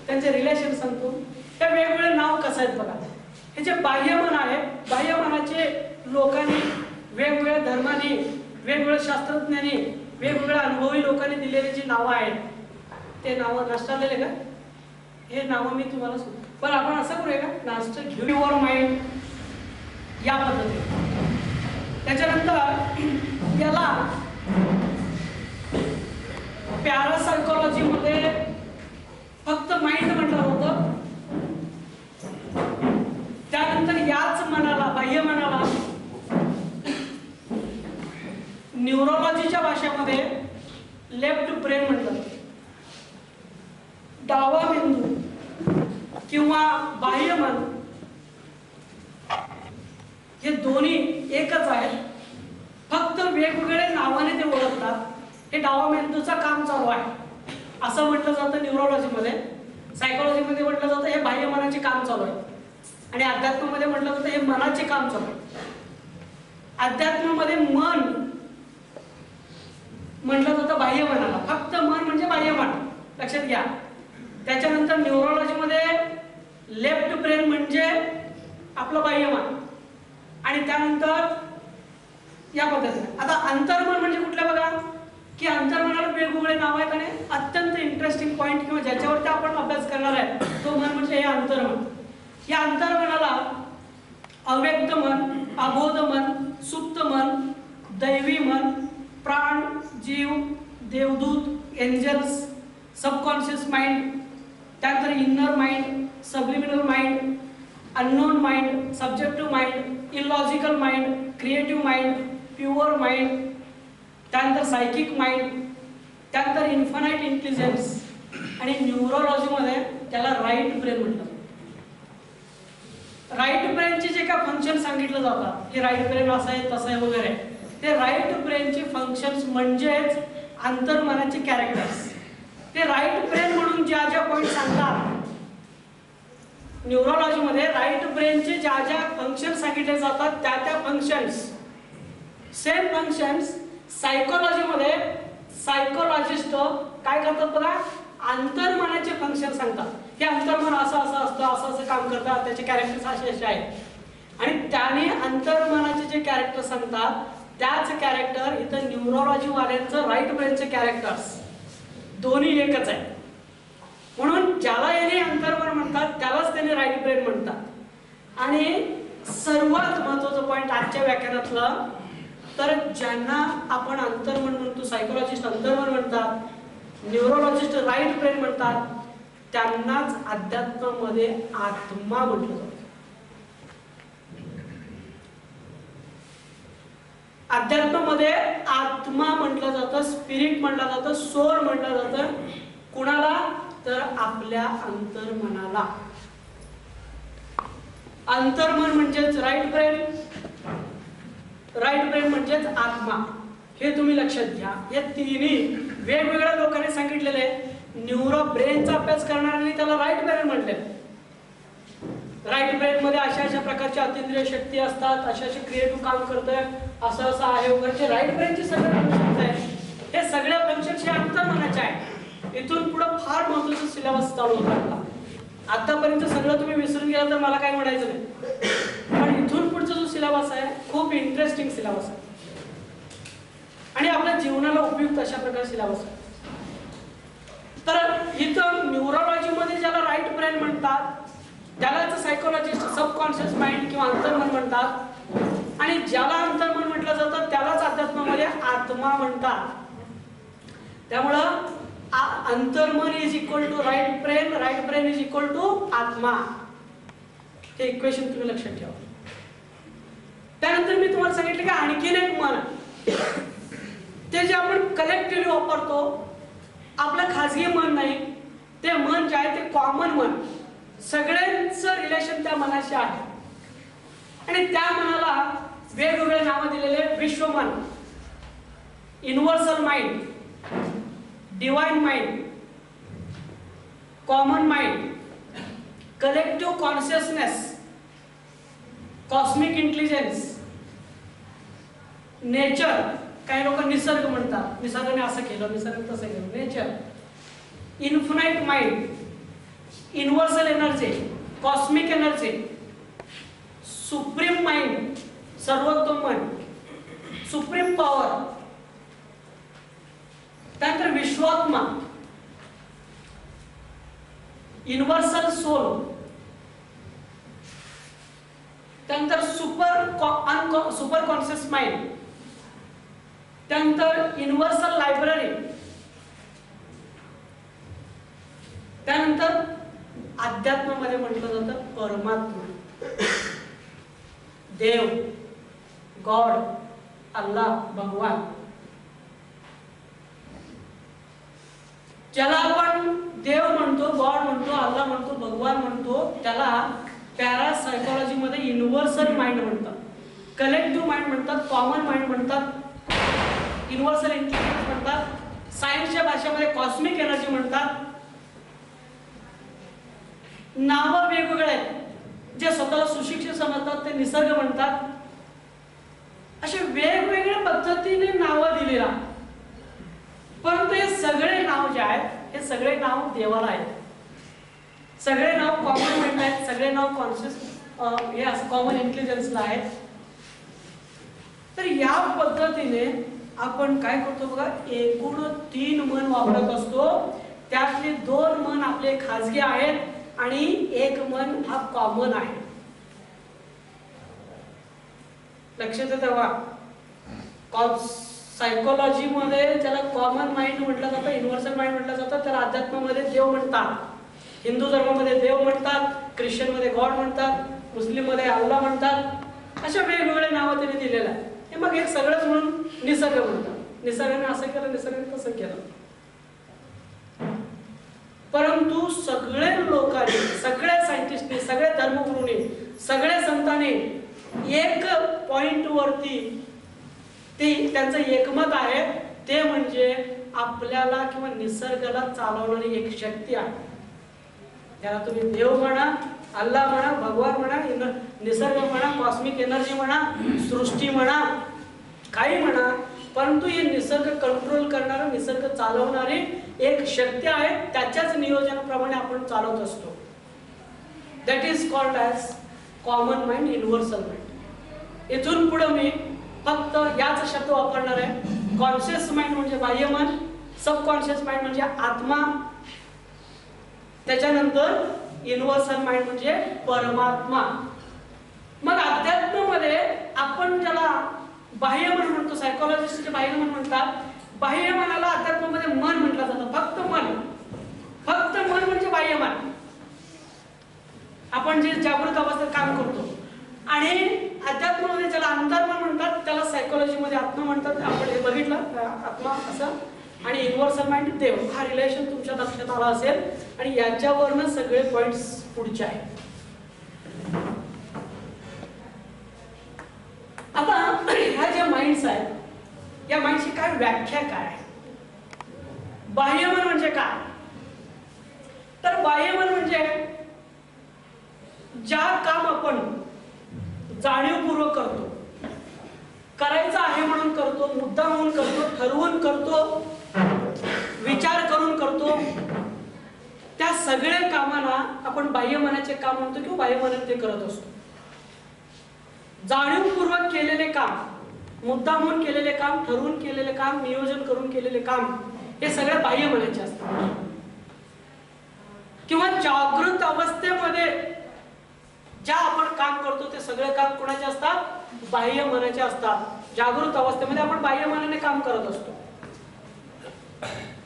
Speaker 1: त्यांचे रिलेशन सांगतो. त्या वेगवेगळे नाव कसं आहेत बघा. हे जे बाह्य मन आहे, बाह्य मनाचे लोकांनी, वेगवेगळ्या धर्माने, वेगवेगळ्या शास्त्रज्ञांनी, वेगवेगळ्या अनुभवी लोकांनी दिलेली जी नावं आहेत, ते नावं नष्टालेले का, हे नावं मी तुम्हाला सांगतो. पण आपण असं करूया का, नाश्ता घेऊ युअर माइंड या पद्धतीने. त्याच्यानंतर याला पॅरासायकोलॉजी मध्ये फक्त माइंड म्हटलं होतं. त्यानंतर याच मनाला, बाह्य मनाला, न्यूरोलॉजीच्या भाषेमध्ये लेफ्ट ब्रेन म्हटलं. डावा मेंदू किंवा बाह्य मन हे दोन्ही एकच आहेत, फक्त वेगवेगळे नावाने ते ओळखतात. हे डावा मेंदूचं काम चालू आहे असं म्हटलं जातं न्यूरोलॉजीमध्ये. सायकोलॉजीमध्ये म्हटलं जातं हे बाह्य मनाचे काम चालू आहे. आणि अध्यात्मामध्ये म्हटलं जातं हे मनाचे काम चालू आहे. अध्यात्मामध्ये मन म्हटलं जातं बाह्य मनाला, फक्त मन म्हणजे बाह्य मन, लक्षात घ्या. त्याच्यानंतर न्यूरोलॉजीमध्ये लेफ्ट ब्रेन म्हणजे आपलं बाह्य मन. आणि त्यानंतर या पद्धतीने आता अंतर्मन म्हणजे कुठलं बघा, की अंतर्मनाला वेगवेगळे नाव आहेत. आणि अत्यंत इंटरेस्टिंग पॉइंट किंवा ज्याच्यावरती आपण अभ्यास करणार आहे तो मन म्हणजे हे अंतर्मन. या अंतर्मनाला अव्यक्त मन, अबोध मन, सुप्त मन, दैवी मन, प्राण, जीव, देवदूत, एंजल्स, सबकॉन्शियस माइंड, त्यानंतर inner mind, subliminal mind, unknown mind, subjective mind, illogical mind, creative mind, pure mind, त्यानंतर सायकिक माइंड, त्यानंतर इन्फानाइट इंटेलिजन्स. आणि न्यूरोलॉजीमध्ये त्याला राईट ब्रेन म्हणतात. राईट ब्रेनचे जे काय फंक्शन सांगितलं जातात, की राईट ब्रेन असं आहे तसं आहे वगैरे, ते राईट ब्रेनचे फंक्शन्स म्हणजेच अंतर्मनाचे कॅरेक्टर्स. ते राईट ब्रेन म्हणून ज्या ज्या पॉइंट सांगतात न्यूरोलॉजीमध्ये, राईट ब्रेनचे ज्या ज्या फंक्शन सांगितले जातात त्या त्या फंक्शन्स, सेम फंक्शन्स सायकोलॉजीमध्ये सायकोलॉजिस्ट काय करतात बघा, अंतर्मनाचे फंक्शन सांगतात. हे अंतर्मन असं असं असतं, असं असं काम करतात, त्याचे कॅरेक्टर्स असे असे आहेत. आणि त्याने अंतर्मनाचे जे कॅरेक्टर सांगतात त्याच कॅरेक्टर इथं न्यूरोलॉजी वाल्यांचं राईट ब्रेनचे कॅरेक्टर्स दोन्ही एकच आहे. म्हणून ज्याला याने अंतर्मन म्हणतात त्यालाच त्याने राईट ब्रेन म्हणतात. आणि सर्वात महत्त्वाचं पॉइंट आजच्या व्याख्यानातलं, तर ज्यांना आपण अंतर्मन म्हणतो, सायकोलॉजिस्ट अंतर्मन म्हणतात, न्यूरोलॉजिस्ट राईट ब्रेन म्हणतात, त्यांनाच अध्यात्मामध्ये आत्मा म्हटलं जातं. अध्यात्मामध्ये आत्मा म्हटलं जातं, स्पिरिट म्हटलं जातं, सोल म्हटलं जातं. कुणाला, तर आपल्या अंतर्मनाला. अंतर्मन म्हणजेच राईट ब्रेन, राईट ब्रेन म्हणजेच आत्मा. हे तुम्ही लक्षात घ्या. हे तिन्ही वेगवेगळ्या लोकांनी सांगितलेले आहे. न्यूरो ब्रेनचा अभ्यास करणाऱ्यांनी त्याला राईट ब्रेन म्हटले. राईट ब्रेन मध्ये अशा अशा प्रकारच्या अतिंद्रिय शक्ती असतात, अशा अशा क्रिएटिव्ह काम करतोय, असं असं आहे वगैरे. राईट ब्रेनचे सगळे फंक्शन्स आहेत, हे सगळे फंक्शन्स हे अंतर्मनाचे आहेत. इथून पुढे फार महत्त्वाचं सिलेबस चालू होता आपला. आतापर्यंत सगळं तुम्ही विसरून गेला तर मला काही म्हणायचं नाही, पण इथून पुढचा जो सिलेबस आहे खूप इंटरेस्टिंग सिलेबस आहे आणि आपल्या जीवनाला उपयुक्त अशा प्रकारे सिलेबस आहे. तर इथं न्यूरोलॉजीमध्ये ज्याला राईट ब्रेन म्हणतात त्यालाच सायकोलॉजिस्ट सबकॉन्शियस माइंड किंवा अंतर्मन म्हणतात, आणि ज्याला अंतर्मन म्हटलं जातं त्यालाच अध्यात्मामध्ये आत्मा म्हणतात. त्यामुळं अंतर्मन is equal to right brain is equal to आत्मा. हे इक्वेशन तुम्ही लक्षात ठेवा. त्यानंतर मी तुम्हाला सांगितलं की आणखीन एक मन ते जे आपण कलेक्टिव्हली वापरतो, आपलं खाजगी मन नाही, ते मन जे आहे ते कॉमन मन, सगळ्यांचं रिलेशन त्या मनाशी आहे. आणि त्या मनाला वेगवेगळे नावं दिलेले. विश्वमन, universal mind, divine mind, common mind, collective consciousness, cosmic intelligence, nature, काही लोक निसर्ग म्हणतात, निसर्गाने असं केलं, निसर्ग तसं केलं, nature, infinite mind, universal energy, cosmic energy, supreme mind, सर्वोत्तम मन, सुप्रीम पॉवर, त्यानंतर विश्वात्मा, युनिव्हर्सल सोल, त्यानंतर सुपर कॉन्शियस माइंड, त्यानंतर युनिव्हर्सल लायब्ररी, त्यानंतर अध्यात्मामध्ये म्हटलं जातं परमात्मा, देव, गॉड, अल्लाह, भगवान. ज्याला आपण देव म्हणतो, गॉड म्हणतो, अल्लाह म्हणतो, भगवान म्हणतो, त्याला पॅरा सायकोलॉजी मध्ये युनिव्हर्सल माइंड म्हणतात, कलेक्टिव्ह माइंड म्हणतात, कॉमन माइंड म्हणतात, युनिव्हर्सल इंटेलिजन्स म्हणतात, सायन्सच्या भाषेमध्ये कॉस्मिक एनर्जी म्हणतात. नावं वेगवेगळे आहेत. जे स्वतःला सुशिक्षित समजतात ते निसर्ग म्हणतात. असे वेगवेगळ्या पद्धतीने नावं दिलेला, परंतु हे सगळे नाव जे आहेत हे सगळे नाव देवाला आहेत. सगळे नाव कॉमन माइंड आहेत, सगळे नाव कॉन्शियस हे असं कॉमन इंटेलिजन्सला आहेत. तर या पद्धतीने आपण काय करतो बघा, एकूण 3 मन वापरत असतो. त्यातले 2 मन आपले खाजगी आहेत आणि 1 मन हा कॉमन आहे. लक्षात ठेवा. सायकोलॉजी मध्ये ज्याला कॉमन माइंड म्हटलं जातं, युनिव्हर्सल माइंड म्हटलं जातं, त्याला अध्यात्मामध्ये देव म्हणतात, हिंदू धर्मामध्ये देव म्हणतात, ख्रिश्चन मध्ये गॉड म्हणतात, मुस्लिम मध्ये अल्लाह म्हणतात. अशा वेगवेगळे नावं त्यांनी दिलेलं आहे. हे मग हे सगळंच म्हणून निसर्ग म्हणतात. निसर्गाने असं केलं, निसर्गाने तसं केलं. परंतु सगळे लोकांनी, सगळ्या सायंटिस्टनी, सगळ्या धर्मगुरूंनी, सगळ्या संतांनी एक पॉइंट वरती ते त्यांचं एकमत आहे, ते म्हणजे आपल्याला किंवा निसर्गाला चालवणारी एक शक्ती आहे. त्याला तुम्ही देव म्हणा, अल्लाह म्हणा, भगवान म्हणा, निसर्ग म्हणा, कॉस्मिक एनर्जी म्हणा, सृष्टी म्हणा, काही म्हणा, परंतु हे निसर्ग कंट्रोल करणारा, निसर्ग चालवणारी एक शक्ती आहे. त्याच्याच नियोजनाप्रमाणे आपण चालवत असतो. That is called as common mind, universal mind. इथून पुढे मी फक्त याच शब्द वापरणार आहे. कॉन्शियस माइंड म्हणजे बाह्य मन, सबकॉन्शियस माइंड म्हणजे आत्मा, त्याच्यानंतर युनिव्हर्सल माइंड म्हणजे परमात्मा. मग अध्यात्मामध्ये आपण ज्याला बाह्य मन म्हणतो, सायकोलॉजिस्ट बाह्य मन म्हणतात. बाह्य मनाला अध्यात्मामध्ये मन म्हटलं जातं. फक्त मन, फक्त मन म्हणजे बाह्य मन. आपण जे जागृत अवस्थेत काम करतो. आणि अध्यात्मामध्ये ज्याला अंतर्मन म्हणतात, त्याला सायकोलॉजीमध्ये आत्मा म्हणतात. आपण हे बघितलं, आत्मा असं. आणि युनिव्हर्सल माइंड देव. हा रिलेशन तुमच्या लक्षात आला असेल. आणि याच्यावरनं सगळे पॉइंट्स पुढचे आहेत. आता ह्या ज्या माइंड्स आहेत, या माइंडची काय व्याख्या काय आहे? बाह्यमन म्हणजे काय? तर बाह्यमन म्हणजे ज्या काम आपण जाणीवपूर्वक करतो, करायचं आहे म्हणून करतो, मुद्दा म्हणून करतो, ठरवून करतो, विचार करून करतो, त्या सगळ्या कामाला आपण बाह्यमनाचे काम म्हणतो किंवा बाह्यमनाने ते करत असतो. जाणीवपूर्वक केलेले काम, मुद्दा म्हणून केलेले काम, ठरवून केलेले काम, नियोजन करून केलेले काम, हे सगळे बाह्यमनाचे असतात. किंवा जागृत अवस्थेमध्ये ज्या आपण काम करतो ते सगळे काम कोणाचे असतात? बाह्य मनाचे असतात. जागृत अवस्थेमध्ये आपण बाह्य मनाने काम करत असतो.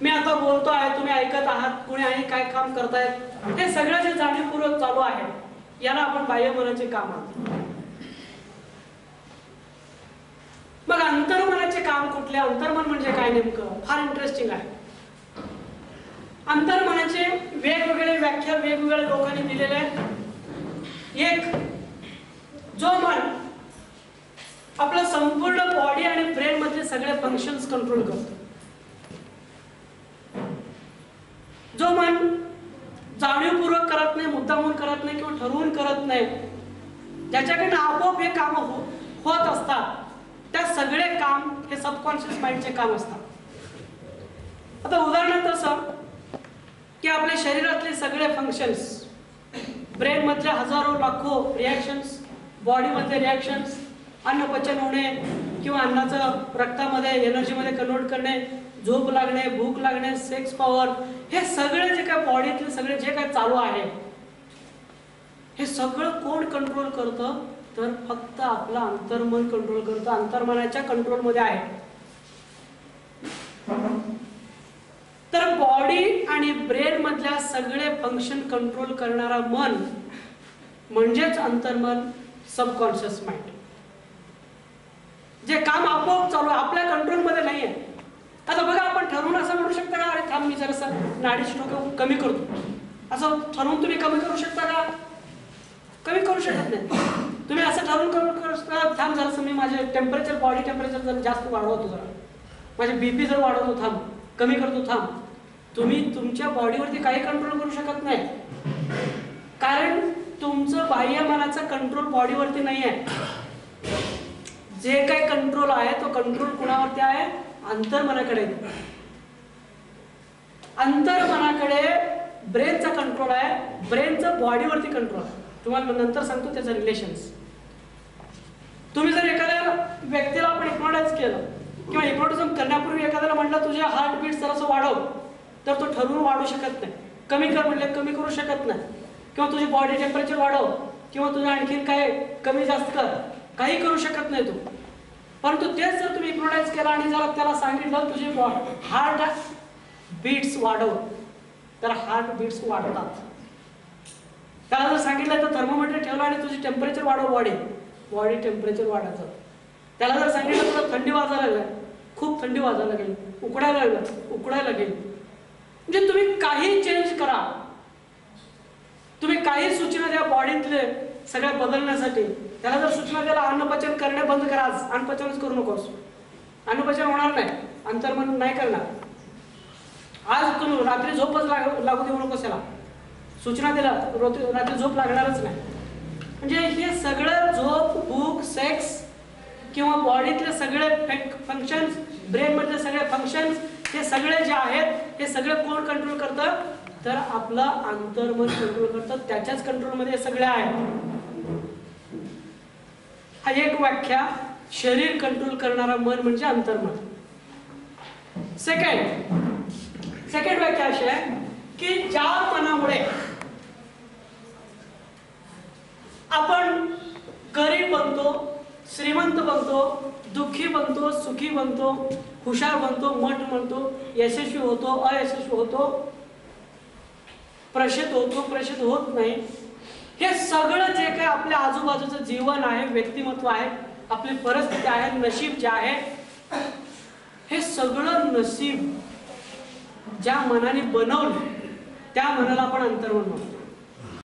Speaker 1: मी आता बोलतो आहे, तुम्ही ऐकत आहात, कुणी आणि काय काम करतायत, हे सगळं जे जाणीवपूर्वक चालू आहे याला आपण बाह्य मनाचे काम म्हणतो. मग अंतर्मनाचे काम कुठले? अंतर्मन म्हणजे काय नेमकं? फार इंटरेस्टिंग आहे. अंतर्मनाचे वेगवेगळे व्याख्या वेगवेगळ्या लोकांनी दिलेले आहेत. एक, जो मन आपलं संपूर्ण बॉडी आणि ब्रेन मधले सगळे फंक्शन्स कंट्रोल करतो, जो मन जाणीवपूर्वक करत नाही, मुद्दामून करत नाही किंवा ठरवून करत नाही, ज्याच्याकडे आपोआप हे काम होत असतात, त्या सगळे काम हे सबकॉन्शियस माइंडचे काम असतात. आता उदाहरणार्थ असं की आपल्या शरीरातले सगळे फंक्शन्स, ब्रेन मधले हजारो लाखो रिॲक्शन्स, बॉडी मधले रिॲक्शन्स, अन्न पचन होणे किंवा अन्नाचं रक्तामध्ये एनर्जीमध्ये कन्वर्ट करणे, झोप लागणे, भूक लागणे, सेक्स पॉवर, हे सगळे जे काय बॉडीतले सगळे जे काय चालू आहे हे सगळं कोण कंट्रोल करतं? तर फक्त आपलं अंतर्मन कंट्रोल करतं. अंतर्मनाच्या कंट्रोलमध्ये आहे. तर बॉडी आणि ब्रेन मधल्या सगळे फंक्शन कंट्रोल करणारा मन म्हणजेच अंतर्मन, सबकॉन्शियस माइंड. जे काम आपोआप चालू आपल्या कंट्रोलमध्ये नाही आहे. आता बघा, आपण ठरवून असं म्हणू शकता का, अरे थांब मी जरासं नाडीची ठोके कमी करतो, असं ठरवून तुम्ही कमी करू शकता का? कमी करू शकत नाही. तुम्ही असं ठरवून करू शकता, थांब जरासं मी माझे टेम्परेचर, बॉडी टेम्परेचर जर जास्त वाढवतो, जरा माझे बीपी जर वाढवतो, थांब कमी करतो, थांब. तुम्ही तुमच्या बॉडीवरती काही कंट्रोल करू शकत नाही, कारण तुमचं बाह्य मनाचा कंट्रोल बॉडीवरती नाही आहे. जे काही कंट्रोल आहे तो कंट्रोल कुणावरती आहे? अंतर्मनाकडे. अंतर्मनाकडे ब्रेनचा कंट्रोल आहे, ब्रेनचा बॉडीवरती कंट्रोल आहे. तुम्हाला नंतर सांगतो त्याचं रिलेशन्स. तुम्ही जर एखाद्या व्यक्तीला आपण हिप्नोटाइज केलं किंवा हिप्नोटिझम करण्यापूर्वी एखाद्याला म्हटलं तुझे हार्टबीट जरासं वाढव, तर तो ठरवून वाढू शकत नाही. कमी कर म्हटले कमी करू शकत नाही. किंवा तुझे बॉडी टेम्परेचर वाढव किंवा तुझं आणखीन काय कमी जास्त कर, काही करू शकत नाही तू. परंतु तेच जर तुम्ही हिप्नोटाइज केला आणि जर त्याला सांगितलं तुझे हार्ट बीट्स वाढव, तर हार्ट बीट्स वाढतात. त्याला जर सांगितलं तर थर्मोमीटर ठेवलं आणि तुझी टेम्परेचर वाढव, बॉडी टेम्परेचर वाढायचं. त्याला जर सांगितलं तुला थंडी वाजायला लागली, खूप थंडी वाजायला लागेल, उकडायला लागेल. म्हणजे तुम्ही काही चेंज करा, तुम्ही काही सूचना द्या बॉडीतले सगळ्या बदलण्यासाठी. त्याला जर सूचना द्यायला अन्नपचन करणे बंद करा, आज अन्नपचनच करू नकोस, अन्नपचन होणार नाही, अंतर्मन नाही करणार, आज तुम्ही रात्री झोपच लागू देऊ नकोस, याला सूचना दिला रात्री झोप लागणारच नाही. म्हणजे हे सगळं झोप, भूक, सेक्स किंवा बॉडीतले सगळे फंक्शन्स, ब्रेन मधले सगळे फंक्शन्स, हे सगळे जे आहेत हे सगळे कोण कंट्रोल करतं? तर आपलं अंतर्मन कंट्रोल करतं. त्याच्याच कंट्रोलमध्ये हे सगळे आहेत. हा एक व्याख्या, शरीर कंट्रोल करणारा मन म्हणजे अंतर्मन. सेकंड व्याख्या अशी आहे की ज्या मनामुळे आपण गरीब बनतो, श्रीमंत बनतो, दुःखी बनतो, सुखी बनतो, हुशार बनतो, मठ बनतो, यशस्वी होतो, अयशस्वी होतो, प्रसिद्ध होतो, प्रसिद्ध होत नाही, हे सगळं जे काही आपल्या आजूबाजूचं जीवन आहे, व्यक्तिमत्व आहे, आपली परिस्थिती आहे, नशीब जे आहे, हे सगळं नशीब ज्या मनाने बनवलं त्या मनाला आपण अंतर्मन म्हणतो.